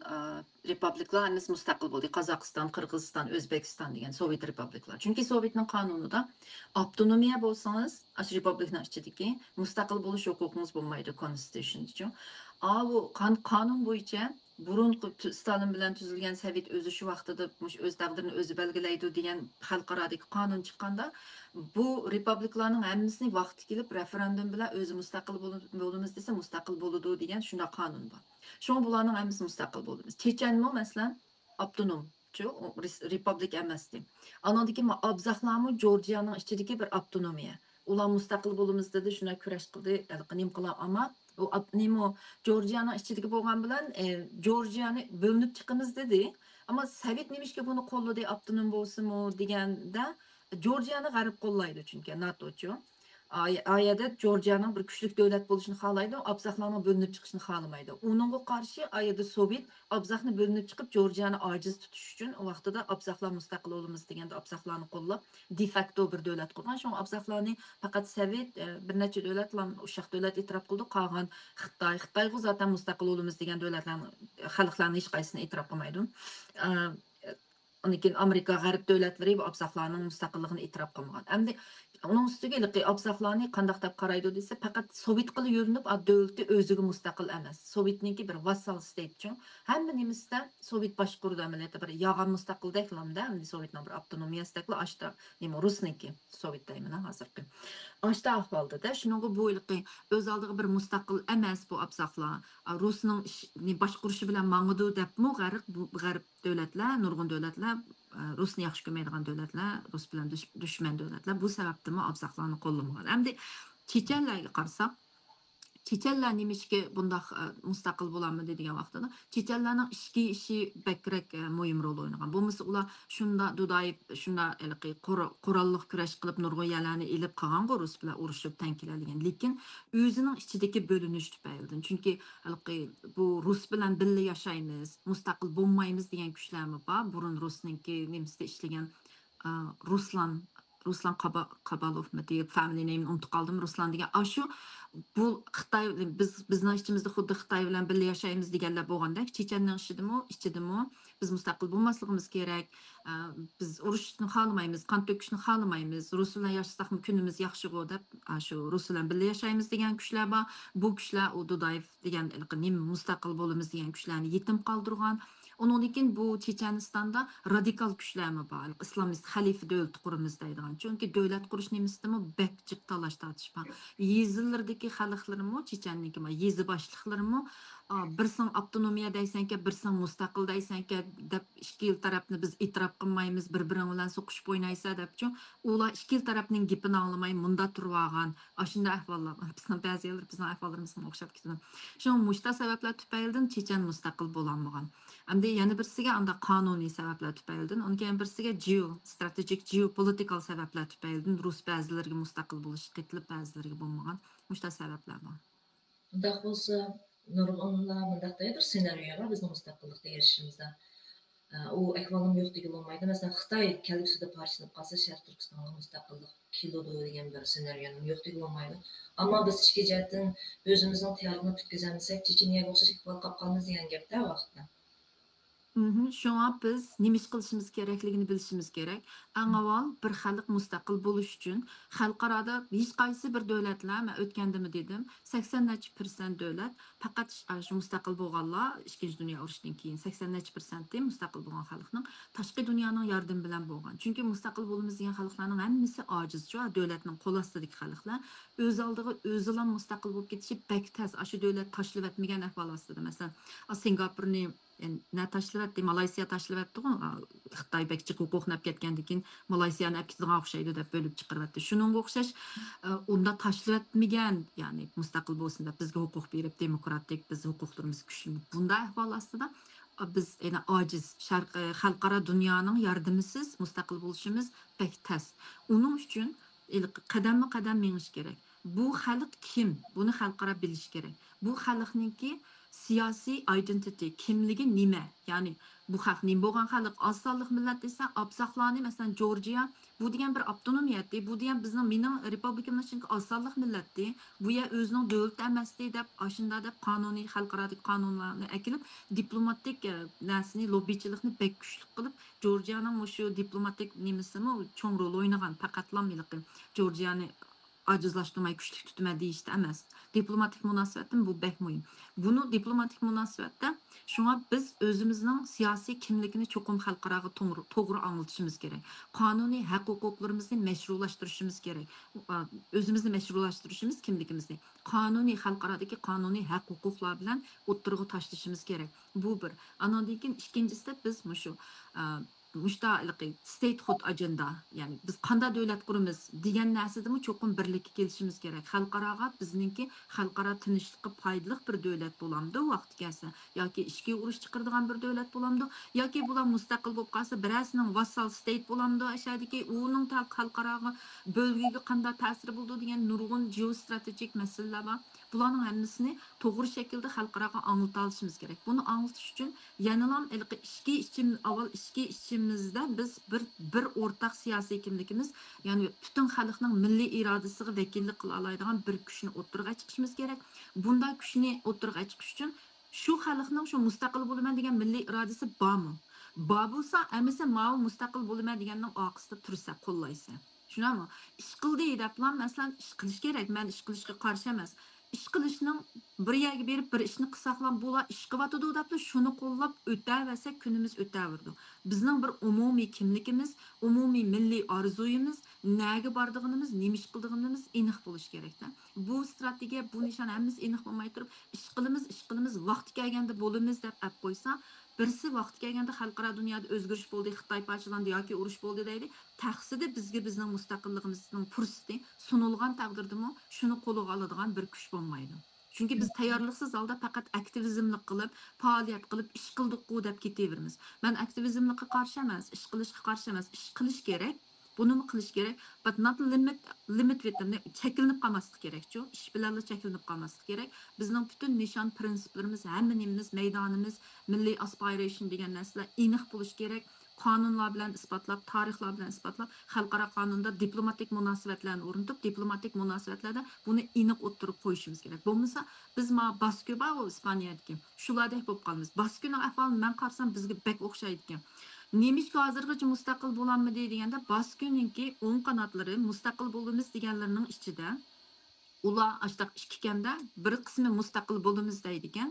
[SPEAKER 4] republiklar hammasi mustaqil bo'ldi. Qozog'iston, Qirg'iziston, O'zbekiston degan Sovet republiklar. Chunki Sovetning qonunida avtonomiya bo'lsangiz, shu republikning ichidagi mustaqil bo'lish huquqingiz bo'lmaydi, constitution uchun. Bu qonun bo'yicha burunqi Stalin bilan tuzilgan Sovet o'zi shu vaqtida o'z taqdirini o'zi belgilaydi degan xalqarodagi qonun chiqqanda bu republiklarning hammasini vaqti kelib referendum bilan o'zi mustaqil bo'lamiz desa mustaqil bo'ladi degan shunday qonun bor. Şu bularning hammasi mustaqil bo'ldi. Chechenmi masalan avtonom, republik emasdi. Anadagi Abzaqlarmi Georgiyaning ichidagi bir avtonomiya. Ular mustaqil bo'lamiz dedi, shuna kurash qildi, nim qilib ama o nimo Georgiyaning ichidagi bo'lgan bilan Georgiyani bo'linib chiqamiz dedi. Ama Sovet nimishga buni qo'lladi, avtonom bo'lsinmi deganda Georgiyani g'arib qo'llaydi chunki NATO-chu. Ayada Georgia'nın bir güçlük devlet buluşunu xalaydı, Abzaqlarning bölünüp çıkışını xalamaydı. Onunğa qarşı ayada Sovet Abzaqni bölünüp çıkıp Georgia'ni aciz tutuş üçün o vaqtida Abzaqlar mustaqil olumuz degende Abzaqlarni qo'llab de facto bir devlet qurgan. Şu Abzaqlarni faqat Sovet bir necha devletlar uşaq devlet e'tirof qildi. Qolgan Xitoy zaten mustaqil olumuz degan devletlarni xalqlarni hech qaysini e'tirof qilmaydi. Ondan Amerika G'arb davlatlari bu Abzaqlarning mustaqilligini e'tirof qilmagan. Endi onun üstüge Abzaqlarni qandaq deb qaraydi desa, faqat Sovet qili yo'rinib, davlatni o'ziga mustaqil emas. Sovetniki bir vassal state uchun hamma nimasida Sovet boshqurdi amaliyotda bir yag'an mustaqil deklamda, endi Sovetning bir avtonomiyasida ashta nima Rusniki Sovet deyman hozirgi. Ashta ahvolda shunga bu ilqi o'z oldiga bir mustaqil emas bu Abzaqlar. Rusning boshqurishi bilan mang'udu debmi G'arb davlatlar, nurg'un davlatlar Rusni yaxshi ko'rmaydigan davlatlar, Rus bilan dushman davlatlar bu sababdan Abzaqlarni qo'llamagan. Endi Chechenlarga qarasak, Chechenlar nimishki bundaq mustaqil bo'lamidi degan vaqtida Chechenlarning ishi bakrak muhim rol o'ynagan. Bo'lmasa ular shunda dudayib, shunda qurolliq kurash qilib nurg'un yerlarni elib qolgan Rus bilan urushib tankilagan. Lekin o'zining ichidagi bo'linish tufaylidan. Chunki bu Rus bilan birga yashaymiz, mustaqil bo'lmaymiz degan kuchlarmi bor. Burun Rusningki nimasida ishlagan Ruslan Kabalov deb family name unutib qoldim. Ruslan degan shu bu Xitoy bizning ichimizda xuddi Xitoy bilan birga yashaymiz deganlar bo'lganda, Chechenning ichidimi biz mustaqil bo'lmasligimiz kerak. Biz urushni xohlamaymiz, qon to'kishni xohlamaymiz. Rus bilan yashasaqmi kunimiz yaxshi bo'l deb shu Rus bilan birga yashaymiz degan kuchlar bor. Bu kuchlar Ududayev degan mustaqil bo'lamiz degan kuchlarni yetim qoldirgan. Onunkin bu Chechenistonda radikal kuchlarmi bor. İslamist xalifa davlat quramiz deydigan. Chunki davlat qurish nemisdimi bakchiq talash tortish bor. Yezillardagi xalqlarimi, Chechenniki, yezi boshliqlarimi birsin avtonomiya deysanki, birsin mustaqil deysanki deb ikki tarafni biz e'tirof qilmaymiz, bir-biring bilan so'qishib o'ynaysa debchi, ular ikki tarafning gapini anglamay munda turib olgan. Shunday ahvollar. Bizning ahvollarimizni o'xshab ketadi. Shu mushta sabablar tufaylidan Chechen mustaqil bo'lolmagan. Hamda yana birisiga anda qonuniy sabablar tufaylidan, undan birisiga strategic geopolitical sabablar tufaylidan Rus ba'zilariga mustaqil bo'lish qitilib, ba'zilariga bo'lmagan mushta sabablar bor.
[SPEAKER 2] Bundaq bo'lsa, nurg'unlar bundaqday bir senariyo bor bizning mustaqillikka erishishimizda. U ahvolim yo'q degan bo'lmaydi. Masalan, Xitoy kelgusida parchalab qolsa, Sharq Turkistonga mustaqillik keladi degan bir senariyoning yo'q degan bo'lmaydi. Ammo biz ichki jihatdan o'zimizning tayyorligini tutkazamisak, Checheniyaga o'xshash ahvol qolib qolamiz degan gapda vaqtda.
[SPEAKER 4] Şuna biz nimish qilishimiz kerakligini bilishimiz kerak. Eng avval bir xalq mustaqil bo'lish uchun xalqarada hech qaysi bir davlatlar, men o'tgandimi dedim, 80% davlat faqat shu mustaqil bo'lganlar, Ikkinchi dunyo urushidan keyin 80% mustaqil bo'lgan xalqning tashqi dunyoning yordami bilan bo'lgan. Chunki mustaqil bo'lamiz degan xalqlarning hammasi ojiz, shu davlatning qo'l ostidagi xalqlar o'z oldiga o'zilar mustaqil bo'lib ketishi baktas, shu davlat tashlab etmagan ahvol ostida. Masalan, Singapurni ne tashlab Malayziya tashlab etdi-ku, Xitoy bakchi huquqni olib ketgandan keyin Malayziyani olib ketadigan o'xshaydi deb bo'lib chiqaryapti. Shuningga o'xshash unda tashlab etmagan, ya'ni mustaqil bo'lsin deb bizga huquq berib, demokratik biz huquqlarimiz kuchli. Bunday ahvol ostida biz yana ojiz xalqaro dunyoning yordamisiz mustaqil bo'lishimiz pek tas. Uning uchun qadamma-qadam menish kerak. Bu xalq kim? Buni xalqaro bilish kerak. Bu xalqningki siyosiy identity, kimligi nima? Ya'ni bu xalq nima bo'lgan xalq? Az sonli millat desa, Abzaqlarni, masalan, Georgiya bu degan bir avtonomiyatdi. Bu degan bizning mening respublikamning chunki az sonli millatdi. Bu ya o'zining davlat emasdi deb, ashunda deb qonuniy xalqaro qonunlarni akilib, diplomatik narsani lobbichilikni bek kuchli qilib, Georgiyaning shu diplomatik nimasimi cho'ng rol o'ynagan faqatlamiliqi. Georgiyani acizlaştırmayı güçlük tutma deyişdi emas. Diplomatik münasibetin bu bek muhim. Bunu diplomatik münasibette şuna biz özümüzün siyasi kimlikini çokum xalqaraga to'g'ri anlatışımız gerek. Kanuni hak hukuklarımızı meşrulaştırışımız gerek. Özümüzü meşrulaştırışımız kimlikimizni. Kanuni xalqaradaki kanuni hak hukuklar bilen o'ttirg'i tashlashimiz gerek. Bu bir. Anondan keyin ikkinchisi biz şu müştahiliqi statehood agenda, yani biz qanda davlat quramiz degan narsadimi cho'qim birlikka kelishimiz kerak. Xalqaroga bizningki xalqaro tinchlikqa foydali bir davlat bo'lamdi vaqti kelsa, yoki ishga urush chiqaradigan bir davlat bo'lamdi, yoki bular mustaqil bo'lib qolsa birasining vassal state bo'lamdi, ashadiki uning xalqaroga bölgəyə qanday ta'siri bo'ldi degan nurg'un geostrategik masalalar bor. Bularning hammasini to'g'ri shaklda xalqaroga anglata olishimiz kerak. Buni anglatish uchun yanalam ichki ichimizda biz bir o'rtaq siyosiy kimligimiz, ya'ni butun xalqning milliy irodasiga vakillik qila oladigan bir kuchni o'ttirg'a chiqishimiz kerak. Bunday kuchni o'ttirg'a chiqish uchun shu xalqning shu mustaqil bo'laman degan milliy irodasi bormi? Bor bo'lsa, amisa ma'lum mustaqil bo'laman deganning orqasida tursa, qo'llaysa. Shunami? Ish qildi deblar, masalan, ish qilish kerak. Men ish qilishga qarshi emas. Ish qilishning bir yerga berib bir ishni qilsaqlam bo'lar, ish qilyotidi deblar, shuni qo'llab o'taversa kunimiz o'taverdi. Bizning bir umumiy kimligimiz, umumiy milliy orzuyimiz, nega bordig'imiz, nima ish qildig'imiz aniq bo'lish kerak-da. Bu strategiya, bu nishon hammamiz aniq bo'lmay turib, ish qilamiz, vaqti kelganda bo'lamiz deb ap qo'ysa, birisi vaqti kelganda xalqaro dunyoda o'zgarish bo'ldi, Xitoy parchalandi yoki urush bo'ldi deydi. Taqsidi bizga bizning mustaqilligimizning fursati sunilgan taqdirdami shuni qo'lga oladigan bir kuch bo'lmaydi. Chunki biz tayyorliksiz holda faqat aktivizmlik qilib, faoliyat qilib, ish qildik-ku deb ketaveramiz. Men aktivizmlikqa qarshi emas, ish qilishga qarshi emas, ish qilish kerak. Buni qilish kerak, but not limit with them. Cheklanib qolmaslik kerak-ku. Ish bilan cheklanib qolmaslik kerak. Bizning butun nishon prinsiplarimiz, hammanimiz, maydonimiz, milliy aspiration degan narsalar aniq bo'lish kerak. Qonunlar bilan isbotlab, tarixlar bilan isbotlab, xalqaro qonunda diplomatik munosabatlarni o'rnatib, diplomatik munosabatlarda buni aniq o'ttirib qo'yishimiz kerak. Bo'lmasa, biz Baskova va Ispaniyadagi shulardek bo'lib qolamiz. Baskoning ahvolini men qarsam bizga bek o'xshaydi ekan. Nemishga hozirgacha mustaqil bo'lanmidi deganda Baskoninki o'ng qanotlari mustaqil bo'lamiz deganlarning ichida ular ashtaq ikki kanda bir qismi mustaqil bo'lamiz deydigan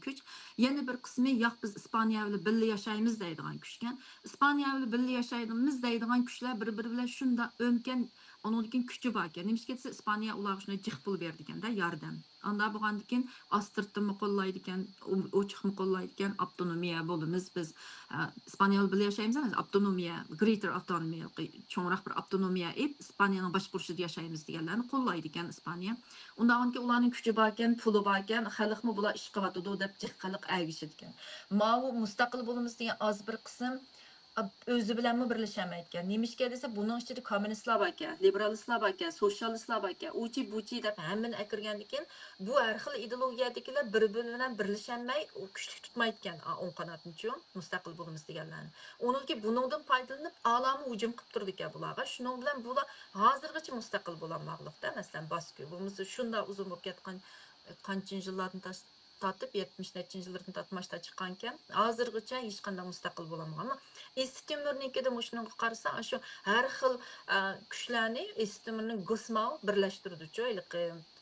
[SPEAKER 4] kuch, yana bir qismi yo'q biz Ispaniya bilan birga yashaymiz deydigan kuchgan. Ispaniya bilan birga yashaymiz deydigan kuchlar bir-biri bilan shunda o'nkan onun kuchi bor ekan. Nemishga desa Ispaniya ularga shuni jiq pul berdi ekanda, yordam. Anda bo'lgandan keyin Astirtni qo'llaydi ekan, Ochiqni qo'llaydi ekan, avtonomiya bo'lamiz biz. Ispaniya bilan yashaymiz emas, avtonomiya, greater autonomy, cho'ngroq bir avtonomiya Ispaniyaning boshqarishida yashaymiz deganlarni qo'llaydi ekan Ispaniya. Undan keyin ularning kuchi bor ekan, puli bor ekan, xalqmi bular ish qilyotdi deb jiq xalq agishidi ekan. Ma'u mustaqil bo'lamiz degan oz bir qism o'zi bilanmi birlashamaydi ekan. Nemishga desa buning ichida kommunistlar bor ekan, liberalistlar bor ekan, sotsialistlar bor ekan, uchi buchi deb hammani akirgandan keyin bu har xil ideologiyadagilar bir-biri bilan birlashamay kuchli tutmaydi ekan o'ng qanotni mustaqil bo'lamiz deganlarni. Uningki buningdan foydalanib olamni hujum qilib turdi ekan bularga. Shuning bilan bular hozirgacha mustaqil bo'lolmoqlikda. Masalan, Basko bo'lmasa shunda uzun bo'lib ketgan qancha yillardan tatib 70-nechchi yillardan tatmashda chiqqan ekan. Hozirgacha hech qanday mustaqil bo'lolmagan. Ammo Estimurnikida shunga qarasa, shu har xil kuchlarni Estimurning Gusmao birlashtirdi-ku.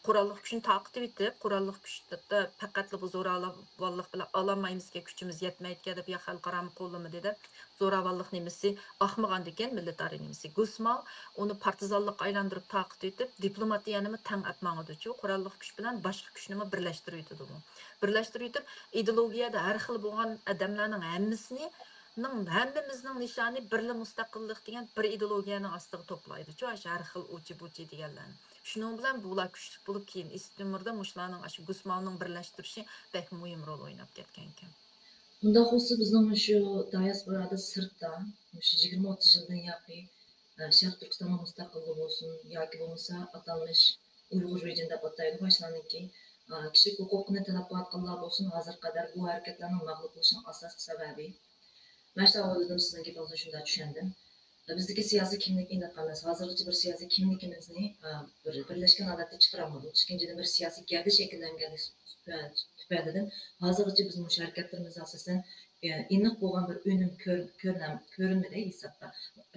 [SPEAKER 4] Qurolli kuchni taqib etib, qurolli kuchda faqat zo'ravonlik bilan ololmaymizga, kuchimiz yetmaydi deb ya xalqaro qo'llama dedi. Zo'ravonlik nimasi ahmag'an ekan, millatari nimasi. Gusmao uni partizanlikqa aylantirib taqib etib, diplomatiyani tang atmag'idi-ku. Qurolli kuch bilan boshqa kuchni birlashtirib etdi. Birlashtirib etib, ideologiyada har xil bo'lgan odamlarning hammasini hammamizning nishoni birli mustaqillik degan bir ideologiyaning ostiga to'playdi. Har xil uchi-buchi deganlarni. Shuning bilan bular kuchli bo'lib keyin Istimurda mushlarning shu Gusmauning birlashtirishi bek muhim rol o'ynab ketgan ekan.
[SPEAKER 2] Bunda xususi bizning shu diasporada sirtda, shu 20-30 yildan yoqi Sharq Turkistonga mustaqillik bo'lsin yoki bo'lmasa atalmish Uyg'ur region deb ataydi boshlaniki kishilik huquqini talab qilganlar bo'lsin, hozir qadar bu harakatlarning mag'lub bo'lishining asosiy sababi mana shu o'yladim sizningki bo'lsa shunda tushundim. Bizdeki siyasi kimlik aniq emas. Hozirgacha bir siyasi kimligimizni birlashgan holatda chiqarolmadik. Ikkinchidan bir siyosiy gavda shakllangan tufaylidan hozirgacha bizning bu harakatlarimiz asosan aniq bo'lgan bir unum ko'rinmadi hisobda.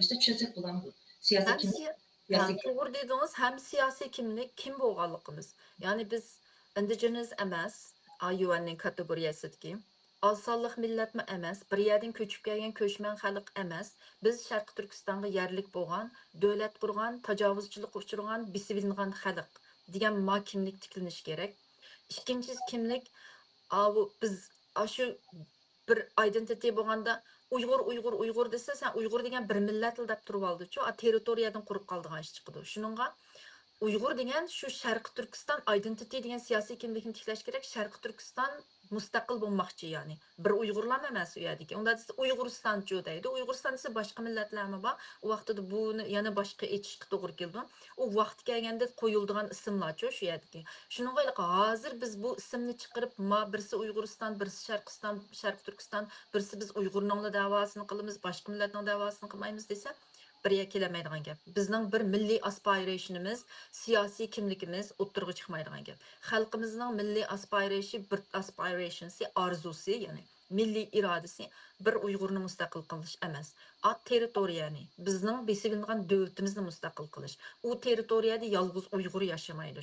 [SPEAKER 2] İşte tushunsak bo'ladimi? Siyosiy kimlik
[SPEAKER 3] to'g'ri dedingiz, ham siyosiy kimlik kim bo'lganligimiz. Ya'ni biz indigenous emas, UN'ning kategoriyasidagi az sonliq millatmi emas, bir yerdan ko'chib kelgan ko'chman xalq emas. Biz Sharq Turkistonga yerlik bo'lgan, davlat qurgan, tajovuzchilik uchirgan, bisilingan xalq degan kimlik tiklanish kerak. Ikkinchi kimlik biz shu bir identity bo'lganda Uyg'ur desa, sen Uyg'ur degan bir millat deb turib oldi-chu, territoriyadan quruq qoldigan ish chiqdi. Shuningga Uyg'ur degan shu Sharqi Turkiston identity degan siyosiy kimlikni tiklash kerak. Sharqi Turkiston mustaqil bo'lmoqchi, ya'ni bir Uyg'urlar emas u yerdagi. Unda desa Uyg'uristonchi deydi. Uyg'uriston desa boshqa millatlarmi bor? U vaqtida buni yana boshqa aytishga to'g'ri keldi. U vaqt kelganda qo'yiladigan ismlarchi shu yerdagi. Shuningga hozir biz bu ismni chiqarib, birisi Uyg'uriston, birisi Sharqiston, Sharqi Turkiston, birisi biz Uyg'urning davosini qilamiz, boshqa millatning davosini qilmaymiz desa, birga kelamaydigan gap. Bizning bir milliy aspirationimiz, siyosiy kimligimiz o'ttirg'i chiqmaydigan gap. Xalqimizning milliy aspirationsi, arzusi, ya'ni milliy irodasi bir Uyg'urni mustaqil qilish emas. Territoriyani, bizning besilingan davlatimizni mustaqil qilish. U territoriyada yolg'iz Uyg'ur yashamaydi,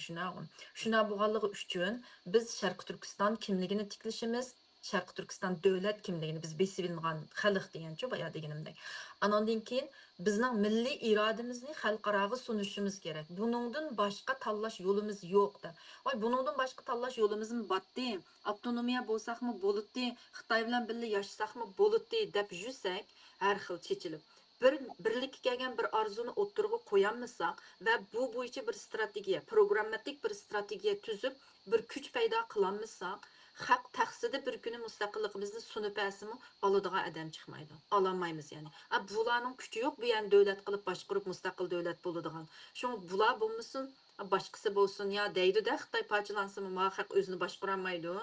[SPEAKER 3] shuna bo'lganligi uchun biz Sharq Turkiston kimligini tiklashimiz, Sharq Turkiston davlat kimligini biz besilingan xalq degancha boya deganimdek. Anondan keyin bizning milliy irodamizni xalqaroga sunishimiz kerak. Buningdan boshqa tanlash yo'limiz yo'q deb. Buningdan boshqa tanlash yo'limizmi batdi? Avtonomiya bo'lsaqmi bo'ldi, Xitoy bilan birga yashasaqmi bo'ldi deb yursak, har xil chechilib. Birlikka kelgan bir arzuni o'ttirg'i qo'yamizsak va bu bo'yicha bir strategiya, programmatik bir strategiya tuzib, bir kuch paydo qilamisak, haq taqsidi bir kuni mustaqilligimizni sunib asimi oladigan adam chiqmaydi. Ololmaymiz ya'ni. Bularning kuchi yo'q, bu yani davlat qilib boshqarib mustaqil davlat bo'ladigan. Shuning bular bo'lmasin, boshqasi bo'lsin ya deydi-da, Xitoy parchalansimi, haq o'zini boshqarolmaydi.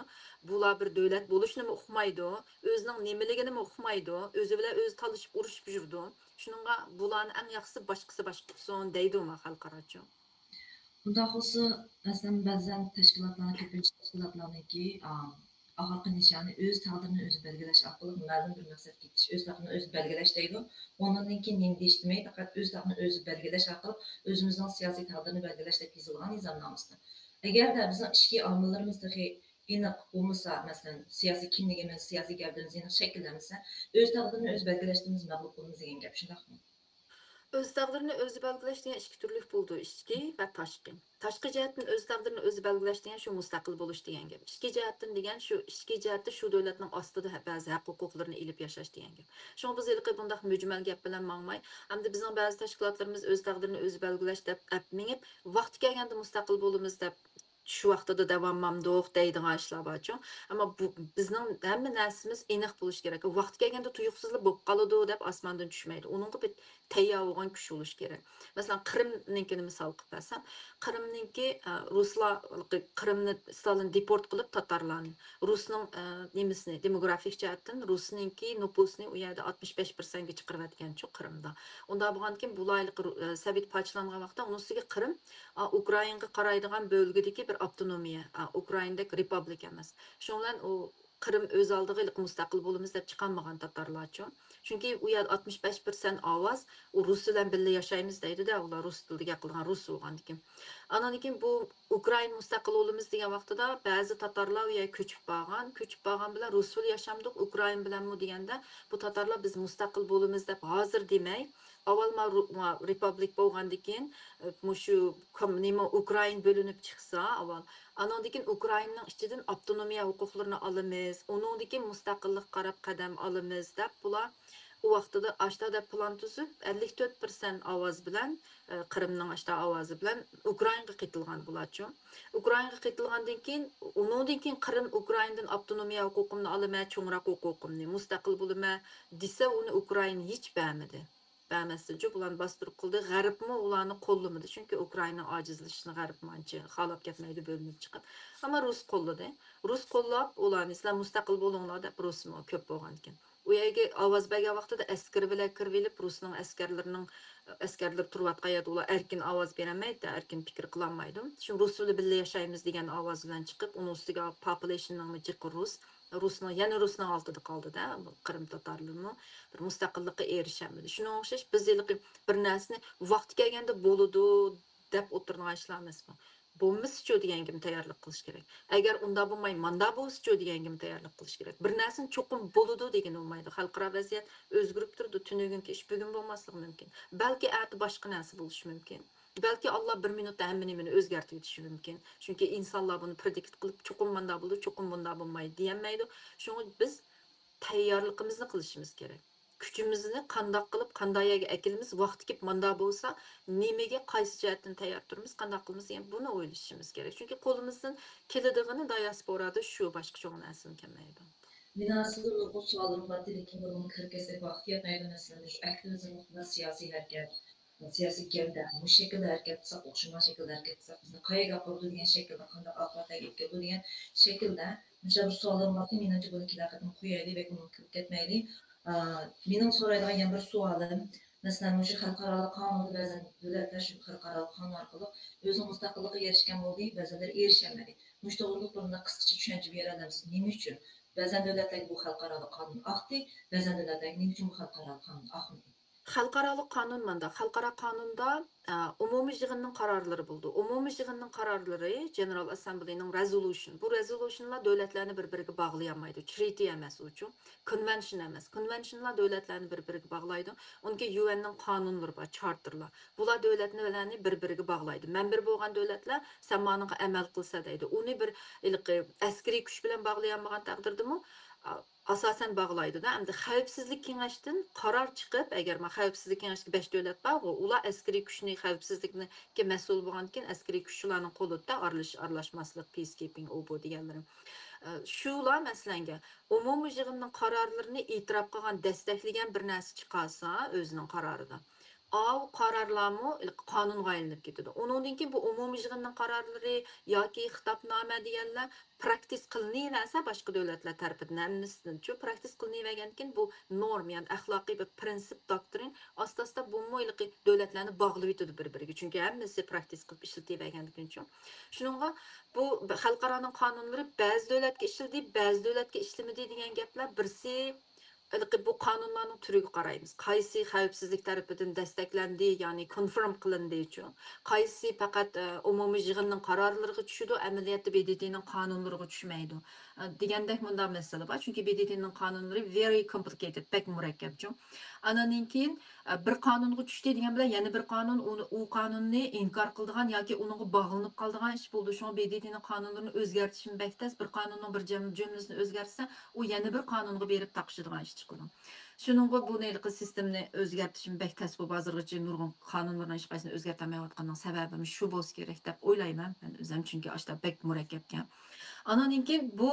[SPEAKER 3] Bular bir davlat bo'lishni uqmaydi, o'zining nimaligini uqmaydi, o'zi bilan o'zi talishib urushib yurdi. Shuningga bularning eng yaxshisi boshqasi boshqarsin deydi u xalqarochi.
[SPEAKER 2] Bunday olsa, masalan, ba'zan tashkilotlar, ko'pincha tashkilotlarniki axirgi nishoni o'z taqdirini o'zi belgilash orqali ma'lum bir maqsadga yetish, o'z taqdirini o'zi belgilash deydi. Ondan keyin nima deyish demaydi, faqat o'z taqdirini o'zi belgilash orqali o'zimizning siyosiy taqdirini belgilash deb yozilgan nizomnomamizda. Agarda bizning ichki omillarimiz aniq bo'lmasa, masalan, siyosiy kimligimiz, siyosiy gavdamiz shakllanmasa, o'z taqdirini o'zi belgilashimiz mag'lub bo'lamiz degan gap shundaqmi?
[SPEAKER 4] Öz taqdirini o'zi belgilash degan ikki turli bo'ldi, ichki va tashqi. Tashqi jihatdan öz taqdirini o'zi belgilash degan shu mustaqil bo'lish degan gap. Ichki jihatdan degan shu ichki jihatda shu davlatning ostida ba'zi haq-huquqlarini ilib yashash degan gap. Shunga biz ilqi bundaq mujmal gap bilan mangmay, hamda bizning ba'zi tashkilotlarimiz öz taqdirini o'zi belgilash deb mingib, vaqti kelganda mustaqil bo'lamiz deb shu vaqtida davomamdoq deydigan ishlar borchu. Ammo bu bizning hamma narsamiz aniq bo'lish kerak. Vaqti kelganda tuyuqsizlik bo'lib qoladi deb osmondan tushmaydi. Uningga bir tayyor bo'lgan kuch bo'lish kerak. Masalan, Qrimninkini misol qilib bersam, Qrimninki ruslar Qrimni Stalin deport qilib tatarlarni. Rusning nemisini demografik jihatdan Rusninki nupusni u yerda 65% ga chiqarayotganchu Qrimda. Unda bo'lgankin bulaylik Sovet parchalangan vaqtda unisiga Qrim Ukrainaga qaraydigan bo'lgidagi bir avtonomiya, Ukrainadagi republika emas. Shuning bilan u Qrim o'z oldiga mustaqil bo'lamiz deb chiqarmagan tatarlarchu. Chunki u yer 65% ovoz u rus bilan birga yashaymiz deydi-da, ular rus tilida gapirgan rus bo'lgandikin. Ananikin bu Ukraina mustaqil bo'lamiz degan vaqtida ba'zi tatarlar u yerga ko'chib borgan bilan rus tilida yashamdik, Ukraina bilanmi deganda bu tatarlar biz mustaqil bo'lamiz deb hozir demay, avval republik bo'lgandikin, shu nima Ukraina bo'linib chiqsa, avval anandikin Ukrainaning ichidan avtonomiya huquqlarini olamiz, uningdagi mustaqillik qarab qadam olamiz deb bular u vaqtida ashtada plan tuzib 54% ovoz bilan Qrimning ashta ovozi bilan Ukrainaga qaytilgan bo'larchi. Ukrainaga qaytilgandan keyin uningdan keyin Qrim Ukrainadan avtonomiya huquqimni olaman, cho'ngroq huquqimni mustaqil bo'laman desa, uni Ukraina hech bermadi. Bəməsəcə bulan bastırıb qıldı. G'arbmi ularni qo'llamadi. Chunki Ukraina ojizlashishini g'arb manchi xalab ketmaydi, bo'linib chiqib. Ammo Rus qo'lladi. Rus qo'llab ularni sizlar mustaqil bo'linglar deb Rusmi ko'p bo'lgan ekan. U yerga ovoz bergan vaqtida askar bilan kirib, Rusning askarlar turayotgan yerda ular erkin ovoz berolmaydi, erkin fikr qilolmaydi. Shu Rus bilan birga yashaymiz degan ovoz bilan chiqib, uning ustiga populationning jiqi Rusning altida qoldi-da, Qrim tatarlarini bir mustaqillikka erishamiz. Shunga o'xshash biz bir narsani vaqti kelganda bo'ladi deb o'tirgan ishlar emasmi? Bo'lmaschi deganga tayyorlik qilish kerak. Agar unda bo'lmay, manda bo'lsa deganga tayyorlik qilish kerak. Bir narsani cho'qim bo'ladi degan bo'lmaydi. Xalqaro vaziyat o'zgarib turdi, tunugunki ish bugun bo'lmasligi mumkin. Balki ati boshqa narsa bo'lishi mumkin. Balki Allah bir minutda hamma nimani o'zgartirib yetishi mumkin. Chunki insonlar buni predikt qilib, cho'qim manda bo'ladi, cho'qim bunda bo'lmaydi demaydi. Shunga biz tayyorligimizni qilishimiz kerak. kuchimizni qandoq qilib qanday yerga akilimiz vaqti kelib manda bo'lsa nimaga qaysi jihatdan tayyor turamiz qandoq qilamiz degan buni o'ylashimiz kerak chunki qo'limizdan keladigani diasporada shu boshqa cho'ng narsani kelmaydi
[SPEAKER 2] Men aslında bu sualım var dedi ki bunun kırkesi vakti yapmaydı mesela şu aktivizm siyasi hareket siyasi geldi bu şekilde hareket sak okşama şekilde hareket sak bizni kayga kurdu diyen şekilde kanda akvata gitki bu diyen şekilde mesela bu sualım var dedi menimce bunu kilakatın kuyaydı ve bunu kırk etmeydi benim soraydan yan bir sualım mesela bu xalqaro qonunni ba'zan davlatlar shu xalqaro qonun orqali o'zi mustaqillikka erishgan bo'ldi ba'zanlar erishilmadi bu to'g'riliq bunda qisqacha tushuncha bera olasiz nima uchun ba'zan davlatlar bu xalqaro qonun aqdi ba'zan davlatlar nima uchun bu xalqaro qonun aqdi
[SPEAKER 4] Xalqarалық qanun manda. Xalqara qanunda umumiy yig'inning qarorlari bo'ldi. Umumiy yig'inning qarorlari General Assembly'ning resolution. Bu resolutionlar davlatlarni bir-biriga bog'lay olmaydi. Treaty emas uchun. Convention emas. Conventionlar davlatlarni bir-biriga bog'laydi. Unga UN'ning qonunlari bor, charterlar. Bular davlatlarni bir-biriga bog'laydi. Member bo'lgan davlatlar sen manga amal qilsa deydi. Uni bir askariy kuch bilan bog'lay olmagan taqdirdami asasen bağlaydı da. Hem de xavfsizlik kengaşidan qaror chiqib, agar ma xavfsizlik kengashiga 5 davlat bor, ular askariy kuchni xavfsizlikka mas'ul bo'lgandan askariy kuchlarning qo'lida aralashmaslik, peacekeeping bu deganlarim. Shular masalanga umumiy yig'inning qarorlarini e'tirof qilgan, destaklagan bir narsa chiqarsa o'zining qarorida. Av qarorlarmı qonunga aylanib ketadi. Onundan keyin bu umumiy yig'inning qarorlari yoki xitobnoma deganlar praktis qilinayversa boshqa davlatlar tarafidan hammasini praktis qilinayvergandan keyin bu norm, ya'ni axloqiy bir prinsip, doktrin asta-asta bu davlatlarni bog'lab yetadi bir-biriga. Chunki hammasi praktis qilib ishlatavergandan uchun. Shuningga bu xalqaroning qonunlari ba'zi davlatga ishlatdi, ba'zi davlatga ishlamadi degan gaplar birsi bu qonunlarning turiga qaraymiz. Qaysi xavfsizlik tarafidan desteklendi, ya'ni confirm qilindi uchun, qaysi faqat umumiy yig'inning qarorlariga tushadi, amaliyotda BDTning qonunlariga tushmaydi. Degandek bunda masala bor, chunki BDTning qonunlari very complicated, pek murakkabjon. Andan keyin bir qonunga tushdi degan bilan yana bir qonun u qonunni inkor qildigan yoki uningga bog'lanib qoldigan ish bo'ldi. Shu BDTning qonunlarini o'zgartishim bektas, bir qonunning bir jumlasini o'zgartsa, u yana bir qonunga berib taqishadigan ish chiqadi. Shuningga bu neyliqi sistemni o'zgartishim bektas bu hozirgacha nurg'un qonunlarni hech qaysini o'zgartirmayotganning sababi shu bo'lsa kerak deb o'ylayman men o'zim, chunki ashta bek murakkabkan. Andan keyin bu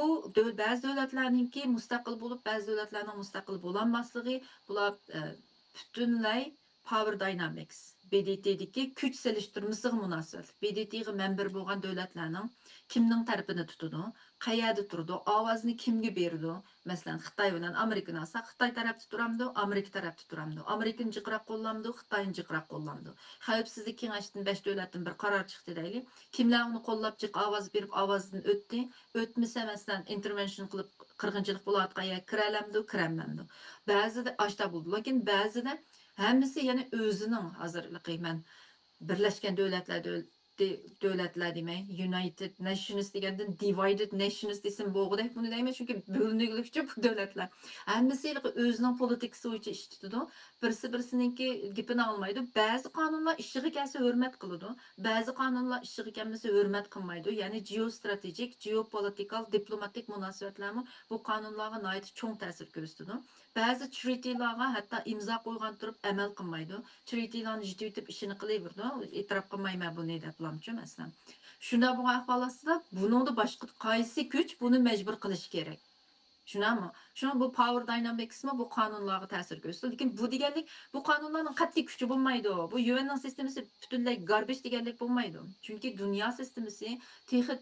[SPEAKER 4] ba'zi davlatlarningki mustaqil bo'lib, ba'zi davlatlarning mustaqil bo'lolmasligi, bular butunlay power dynamics BDT'deki kuch selishtirmasiga munosabat. BDT'ga member bo'lgan davlatlarning kimning tarafini tutadi, qayerda turdi, ovozini kimga berdi? Masalan, Xitoy bilan Amerikani olsa, Xitoy tarafda turamdi, Amerika tarafda turamdi. Amerikani jiqroq qo'llamdi, Xitoyni jiqroq qo'llamdi. Xavfsizlik kengashidan 5 davlatdan bir qaror chiqdi deylik. Kimlar uni qo'llab chiq ovoz berib ovozdan o'tdi? O'tmasa masalan intervention qilib qirg'inchilik bo'layotgan yerga kiralamdi, kiramamdi. Ba'zida ashta bo'ldi, lekin ba'zida hammasi yana o'zining hozirligi men Birleşken Devletler demey, United Nations degandan Divided Nations desem bo'g'idek buni deyman, chunki bo'linganlikcha bu davlatlar hammasi o'zining politikasi bo'yicha ish tutadi. Birisi-birisininki gapini olmaydi. Ba'zi qonunlar ishiga kelsa hurmat qiladi, ba'zi qonunlar ishiga kelmasa hurmat qilmaydi. Ya'ni geostrategik, geopolitikal, diplomatik munosabatlarni bu qonunlarga nihoyat cho'ng ta'sir ko'rsatadi. Ba'zi treatylarga hatto imzo qo'ygan turib amal qilmaydi. Treatylarni jiddiy etib ishini qilaverdi. E'tirof qilmayman buni deb lamchi masalan. Shunda bu ahvolda buningda boshqa qaysi kuch buni majbur qilish kerak. Shunami? Shuna bu power dynamicsmi bu qonunlarga ta'sir ko'rsatadi. Lekin bu deganlik bu qonunlarning qat'iy kuchi bo'lmaydi. Bu UN'ning sistemasi butunlay garbage deganlik bo'lmaydi. Chunki dunyo sistemasi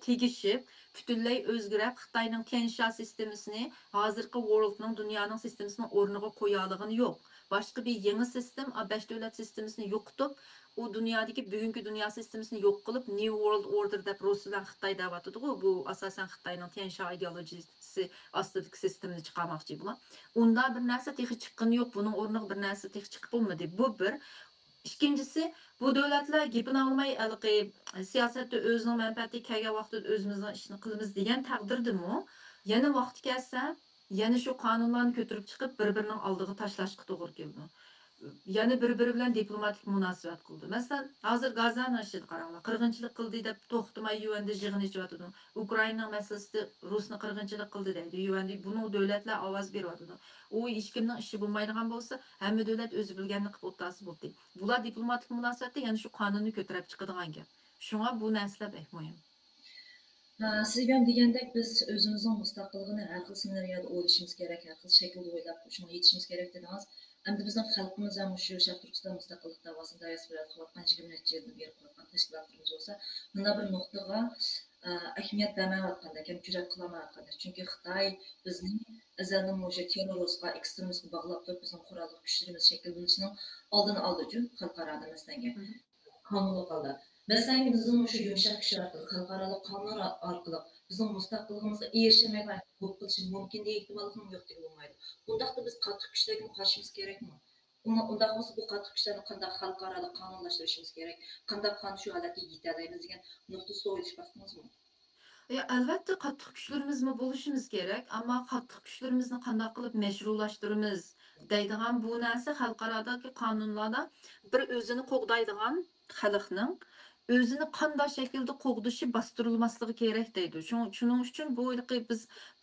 [SPEAKER 4] tegishib, butunlay o'zgarib Xitoyning Tiansha sistemasini hozirgi worldning dunyoning sistemasining o'rniga qo'yaligini yo'q. Boshqa bir yangi sistem, 5 davlat sistemasini yo'qotib, u dunyodagi bugungi dunyo sistemasini yo'q qilib New World Order deb Rossiyadan Xitoy da'vatidi. Bu asosan Xitoyning Tiansha ideologiyasi ostidagi sistemni chiqarmoqchi bular. Unda bir narsa texi chiqqan yo'q, buning o'rniga bir narsa texi chiqib bo'lmadi. Bu bir. İkincisi, bu davlatlar gapini olmay, siyosatda o'zining manfaatiga kelgan vaqtida o'zimizning ishni qilamiz degan taqdirdimi? Yana vaqti kelsa, yana shu qonunlarni ko'tarib chiqib, bir-birining oldiga tashlashga to'g'ri keldi. yana bir-biri bilan diplomatik munosabat qildi. Masalan, hozir Gazani ishida qaranglar, qirg'inchilik qildi deb to'xtamay UN'da yig'in ichyotidi. Ukraina masalasida Rusni qirg'inchilik qildi deydi. UN'da buni davlatlar ovoz beryotidi. U hech kimning ishi bo'lmaydigan bo'lsa, hamma davlat o'zi bilganini qilib o'tasi bo'ldi. Bular diplomatik munosabatda yana shu qonunni ko'tarib chiqadigan gap. Shunga bu narsalar bek muhim.
[SPEAKER 2] Siz ham degandek biz o'zimizning mustaqilligini har xil ssenariyada o'ylashimiz kerak, har xil shaklda o'ylab shunga yetishimiz kerak dedingiz. Endi bizning xalqimiz ham shu Sharq Turkiston mustaqillik davosini diaspora qilayotgan 20 necha yildan beri qilayotgan tashkilotlarimiz bo'lsa, mana bir nuqtaga ahamiyat bermayotganda, kam jur'at qilmayotganda. Chunki Xitoy bizning azaldan o'sha terroristga, ekstremistga bog'lab turib bizning qurolli kuchlarimiz shakllanishining oldini oldi uchun xalqaro masalanga qonunli qildi. Masalan, bizim şu yumuşak güç orqali, xalqaro qonun orqali bizning mustaqilligimizga erishmayman, bu qilish mumkin degan ehtimolimiz yo'q deb bo'lmaydi. Bundaqda biz qattiq kuchlarga qarshimiz kerakmi? Undaq bo'lsa bu qattiq kuchlarni qanday xalqaro qonunlashtirishimiz kerak, qanday qon shu holatga yetalaymiz degan nuqtasida o'ylash vaqtimizmi?
[SPEAKER 4] Albatta qattiq kuchlarimiz bo'lishimiz kerak, ammo qattiq kuchlarimizni qanday qilib meşrulaştıramiz deydigan bu narsa xalqarodagi qonunlarda bir o'zini qo'g'daydigan xalqning o'zini qanday shaklda qo'g'dishi bostirilmasligi kerak deydi. Shuning uchun bu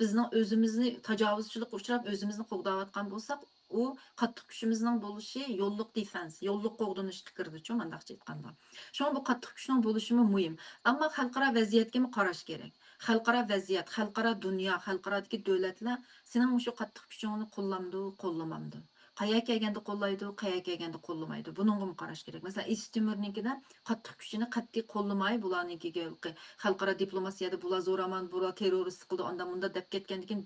[SPEAKER 4] bizning o'zimizni tajovuzchilik uchrab o'zimizni qo'g'dayotgan bo'lsak, u qattiq kuchimizning bo'lishi yo'lliq defense, yo'lliq qo'g'dinishga kirdi-chu, mandaqcha aytganda. Shunga bu qattiq kuchning bo'lishi muhim. Ammo xalqaro vaziyatga qarash kerak. Xalqaro vaziyat, xalqaro dunyo, xalqarodagi davlatlar sening shu qattiq kuchingni qo'llamdi, qo'llamamdi. Qayerga kelganda qo'llaydi, qayerga kelganda qo'llamaydi. Buningga qarash kerak. Masalan, Istimurnikida qattiq kuchini qat'iy qo'llamay, bularnikiga xalqaro diplomatiyada bular zo'raman, bular terrorist qildi, undan bunda deb ketgandan keyin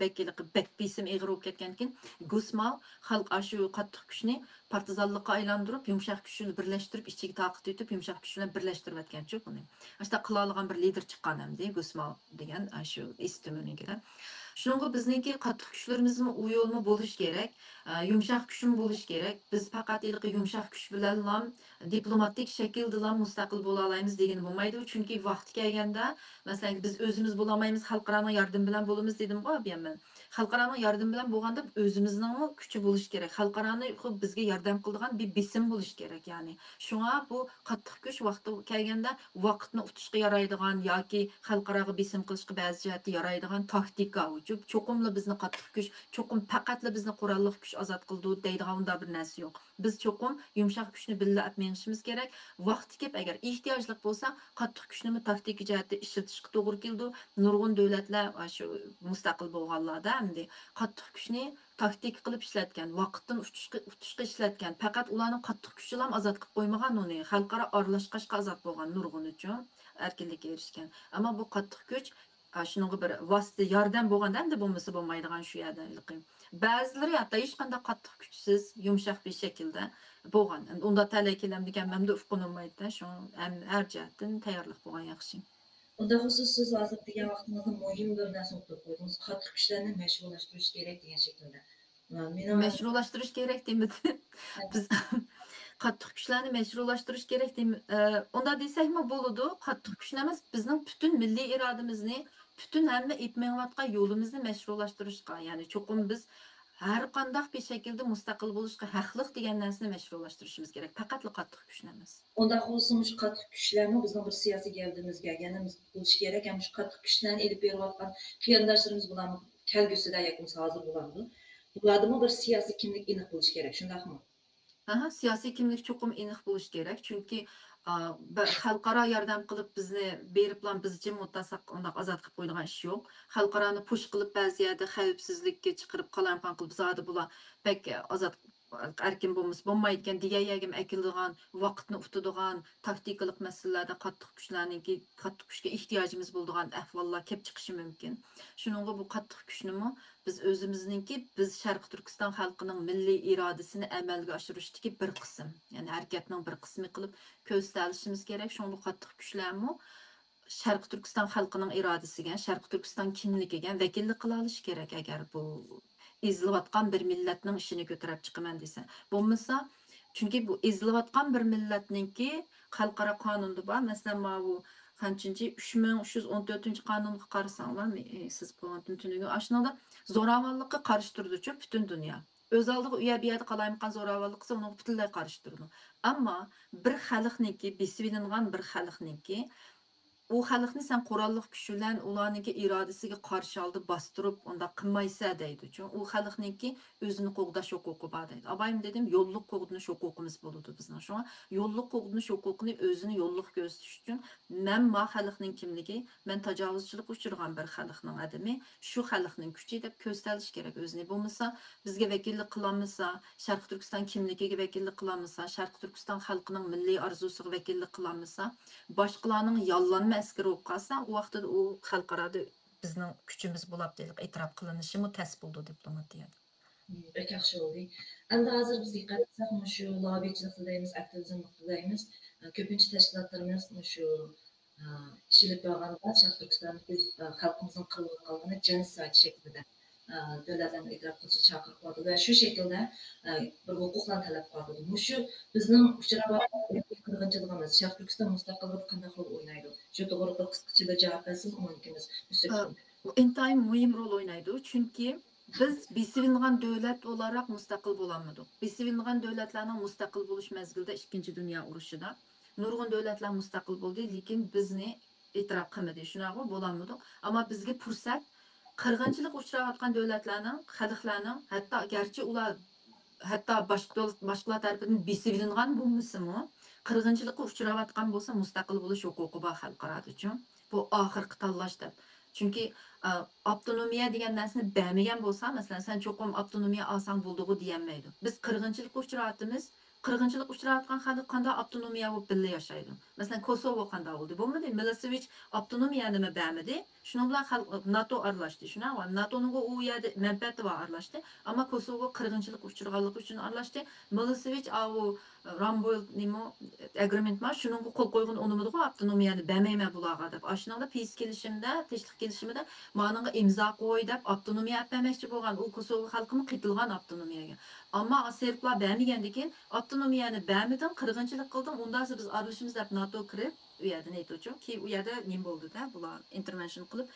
[SPEAKER 4] bek bisim eg'ir bo'lib ketgandan keyin Gusmal xalq shu qattiq kuchni partizanlikqa aylantirib, yumshoq kuchni birlashtirib, ichiga taqit etib, yumshoq kuch bilan birlashtirib atgan-chu buni. Ashta qila olgan bir lider chiqqan hamda Gusmal degan shu Istimurnikida. Shunga bizniki qattiq kuchlarimizni u yo'lni bo'lish kerak, yumshoq kuchim bo'lish kerak. Biz faqat yumshoq kuch bilan ham diplomatik shaklda ham mustaqil bo'la olamiz degan bo'lmaydi. Chunki vaqti kelganda, masalan, biz o'zimiz bo'la olmaymiz, xalqaro yordam bilan bo'lamiz dedim-ku, men. Xalqaro yordam bilan bo'lganda o'zimizning kuchi bo'lish kerak. Xalqaroni bizga yordam qiladigan bir bisim bo'lish kerak, ya'ni. Shunga bu qattiq kuch vaqti kelganda vaqtni utishga yaraydigan yoki xalqaroga bisim qilishga ba'zi jihatda yaraydigan taktika cho'qimli bizni qattiq kuch, cho'qim faqatla bizni qurolli kuch ozod qildi deydigan unda bir narsa yo'q. Biz cho'qim yumshoq kuchni billa atmayishimiz kerak. Vaqti kelib agar ehtiyojlik bo'lsa, qattiq kuchni taktik jihatda ishlatishga to'g'ri keldi. Nurg'un davlatlar shu mustaqil bo'lganlarda hamda qattiq kuchni taktik qilib ishlatgan, vaqtdan utishga ishlatgan. Faqat ularning qattiq kuchi bilan ozod qilib qo'ymagan uni, xalqaro aralashishga ozod bo'lgan nurg'un uchun erkinlikka erishgan. Ammo bu qattiq kuch shunga bir vosita yordam bo'lganda endi bo'lmasa bo'lmaydigan shu yerda. Ba'zilari hatto hech qanday qattiq kuchsiz, yumshoq bir shaklda bo'lgan. Unda talakilam degan mamda ufqunmaydi, shu har jihatdan tayyorlik bo'lgan yaxshi.
[SPEAKER 2] Unda xusus siz hozir degan vaqtimizda muhim bir narsani o'tib qo'ydingiz. Qattiq kuchlarni meşrulashtirish kerak degan shaklda.
[SPEAKER 4] Meşrulashtirish kerak demidi. Biz qattiq kuchlarni meşrulashtirish kerak deymi. Unda desakmi bo'ladi, qattiq kuchni emas, bizning butun milliy irodamizni, butun hamma etmayotgan yo'limizni meşrulaştirishga, ya'ni cho'qim biz har qanday bir shaklda mustaqil bo'lishga haqliq degan narsani meşrulaştirishimiz kerak. Faqat qattiq kuchni emas.
[SPEAKER 2] Unda xusus shu qattiq kuchlarni bizning bir siyosiy gavdamizga, ya'ni bo'lish kerak, ham shu qattiq kuchlarni elib berayotgan qiyonadoshlarimiz bilan kelgusida yakun hozir bo'ladi. Bularda bir siyosiy kimlik aniq bo'lish kerak, shundaqmi?
[SPEAKER 4] Siyosiy kimlik cho'qim aniq bo'lish kerak, chunki xalqaro yordam qilib bizni berib bilan biz jim o'tsaq unda ozod qilib qo'yadigan ish yo'q. Xalqaroni push qilib ba'zi yerda xavfsizlikka chiqarib qalamqon qilib zodi bular pek ozod erkin bo'lmaydigan degan yerga akildigan, vaqtni utadigan, taktikalik masalalarda qattiq kuchga ehtiyojimiz bo'ladigan ahvollar kelib chiqishi mumkin. Shuningga bu qattiq kuchnimi biz o'zimizningki biz Sharq Turkiston xalqining milliy irodasini amalga oshirishdagi bir qism, ya'ni harakatning bir qismi qilib ko'rsatishimiz kerak. Shunga qattiq kuchlarmi Sharq Turkiston xalqining irodasiga, Sharq Turkiston kimligiga vakillik qila olish kerak agar bu izlayotgan bir millatning ishini ko'tarib chiqaman desa. Bo'lmasa, chunki bu izlayotgan bir millatningki xalqaro qonunda bor. Masalan, bu qanchinchi 3314-qonunga qarasanglar, siz qo'ygan tunugu ashnoda zo'ravonlikqa qarshi turdi-chu butun dunyo. Öz aldığı üye bir yerde qalaymakan zoravallık qilsa, onu butunlay qarshi turdi. Ammo bir xalqniki, besilingan bir xalqniki u xalqni sen qurolliq kuch bilan ularniki irodasiga qarshi oldi bostirib unda qilmaysa deydi. Chunki u xalqniki o'zini qo'g'dash huquqi bor deydi. Abayim dedim, yo'lliq qo'g'dinish huquqimiz bo'ladi bizning. Shunga yo'lliq qo'g'dinish huquqini o'zini yo'lliq ko'rsatish uchun men ma xalqning kimligi, men tajovuzchilik uchirgan bir xalqning adami, shu xalqning kuchi deb ko'rsatish kerak o'zini. Bo'lmasa bizga vakillik qilolmasa, Sharq Turkiston kimligiga vakillik qilolmasa, Sharq Turkiston xalqining milliy orzusiga vakillik qilolmasa, boshqalarning yollanma askari bo'lib qolsa, u vaqtda u xalqarada bizning kuchimiz bo'lib deylik e'tirof qilinishi mutas bo'ldi diplomatiyada.
[SPEAKER 2] Pek yaxshi oldu. Endi hozir biz dikkat etsek, şu lobbychilik deymiz, aktivizmlik deymiz. Ko'pincha tashkilotlarimiz shu ishilib bo'lganda Sharq Turkiston biz xalqimizning qirilib qolgani genocide shaklida davlatlarni e'tirof qilishga chaqirib qoldi va shu shaklda bir huquqlarni talab qildi. Shu bizning uchrab qirg'inchiligimiz Sharq Turkiston mustaqillik qanday qilib o'ynaydi? Shu to'g'ri bir qisqacha javob bersiz mumkinmiz.
[SPEAKER 4] Intayin muhim rol o'ynaydi, chunki biz besilingan davlat olarak mustaqil bo'lamadik. Besilingan davlatlarning mustaqil bo'lish mezgilida 2-Dünya urushida nurg'un davlatlar mustaqil bo'ldi, lekin bizni e'tirof qilmadi. Shunaqa bo'lamadik. Ammo bizga fursat qirg'inchilik uchrayotgan davlatlarning, xalqlarning, hatto garchi ular hatto boshqalar tarafidan besilingan bo'lmasa-mu, qirg'inchilikka uchrayotgan bo'lsa, mustaqil bo'lish huquqi bor xalqaro uchun. Bu oxirgi tanlash deb. Chunki avtonomiya degan narsani bermagan bo'lsa, masalan, sen cho'qim avtonomiya olsang bo'ldi deyanmaydi. Biz qirg'inchilikka uchrayapmiz. Qirg'inchilik uchrayotgan xalq qanday avtonomiya bo'lib birga yashaydi? Masalan, Kosovo qanday bo'ldi? Bo'lmadi. Milosevic avtonomiyani bermadi. Shuning bilan NATO aralashdi. Shuna va NATOning u yerda manfaati bor aralashdi. Ammo Kosovo qirg'inchilik uchraganligi uchun aralashdi. Milosevic u Ramboy nima agreement ma shuning qo'l qo'ygan unumidi avtonomiyani bermayman bularga deb. Ashuningda peace kelishimda, tinchlik kelishimida ma'noga imzo qo'y deb avtonomiya bermoqchi bo'lgan u Kosovo xalqining qitilgan avtonomiyaga. Ammo serblar bermagandan keyin avtonomiyani bermadan qirg'inchilik qildim. Undan biz aralashimiz deb NATO kirib, u yerda NATOchi ki u yerda nim bo'ldi-da, bular intervention qilib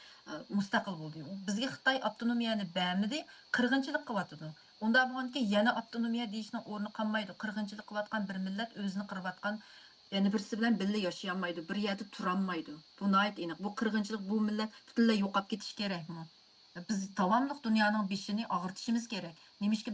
[SPEAKER 4] mustaqil bo'ldi. Bizga Xitoy avtonomiyani bermadi, qirg'inchilik qilyapti. Unda bo'lganki yana avtonomiya deyishning o'rni qolmaydi. Qirg'inchilik qilayotgan bir millat o'zini qirayotgan, ya'ni birisi bilan birga yashayolmaydi, bir yerda turolmaydi. Bu nayt aniq. Bu qirg'inchilik bu millat butunlay yo'qolib ketish kerakmi? Biz davomli dunyoning beshini og'irtishimiz kerak. Nemishki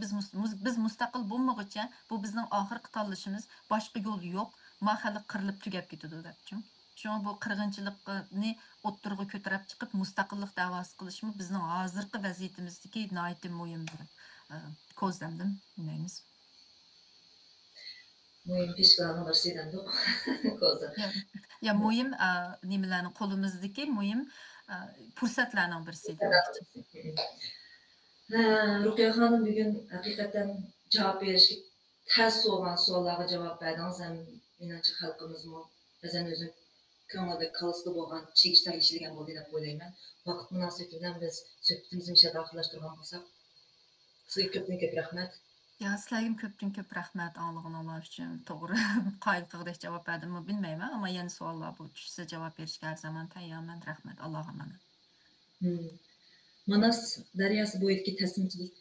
[SPEAKER 4] biz mustaqil bo'lmaguncha bu bizning oxirgi tanlashimiz, boshqa yo'l yo'q. Mahalla qirilib tugab ketadi debchim. Chunki bu qirg'inchilikni o'ttirg'i ko'tarib chiqib mustaqillik da'vosi qilishmi bizning hozirgi vaziyatimizdagi nayt muhim bir ko'zlamdim deymiz.
[SPEAKER 2] Muhim pishlarni bir şeyden de ko'zda.
[SPEAKER 4] Ya muhim nimalarni qo'limizdagi muhim fursatlarning birisi.
[SPEAKER 2] Ruqiya Hanım bugün hakikaten cevap verişik ters olan sorulara cevap verdiniz. Hem inançı halkımız mı? Bazen özüm konuda kalıstı olan çekişler işleyen oldu da böyleyim. Vakit münasebetinden biz söhbetimizi bir şey dahillaştırgan olsak. Sizga ko'pdan ko'p rahmat.
[SPEAKER 4] Ya, sizlarga ko'pdan ko'p rahmat anlig'inglar uchun. To'g'ri, qoyilqig'idek javob berdimmi bilmayman, ammo yana savollar bu tushsa javob berishga har zaman tayyorman. Rahmat, Allohga emanet.
[SPEAKER 2] Manas daryosi bo'yidagi taslimchilik.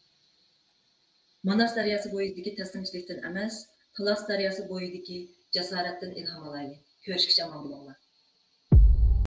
[SPEAKER 2] Manas daryosi bo'yidagi taslimchilikdan emas, Talas daryosi bo'yidagi jasoratdan ilhom olaylik. Ko'rishgacha omon bo'linglar.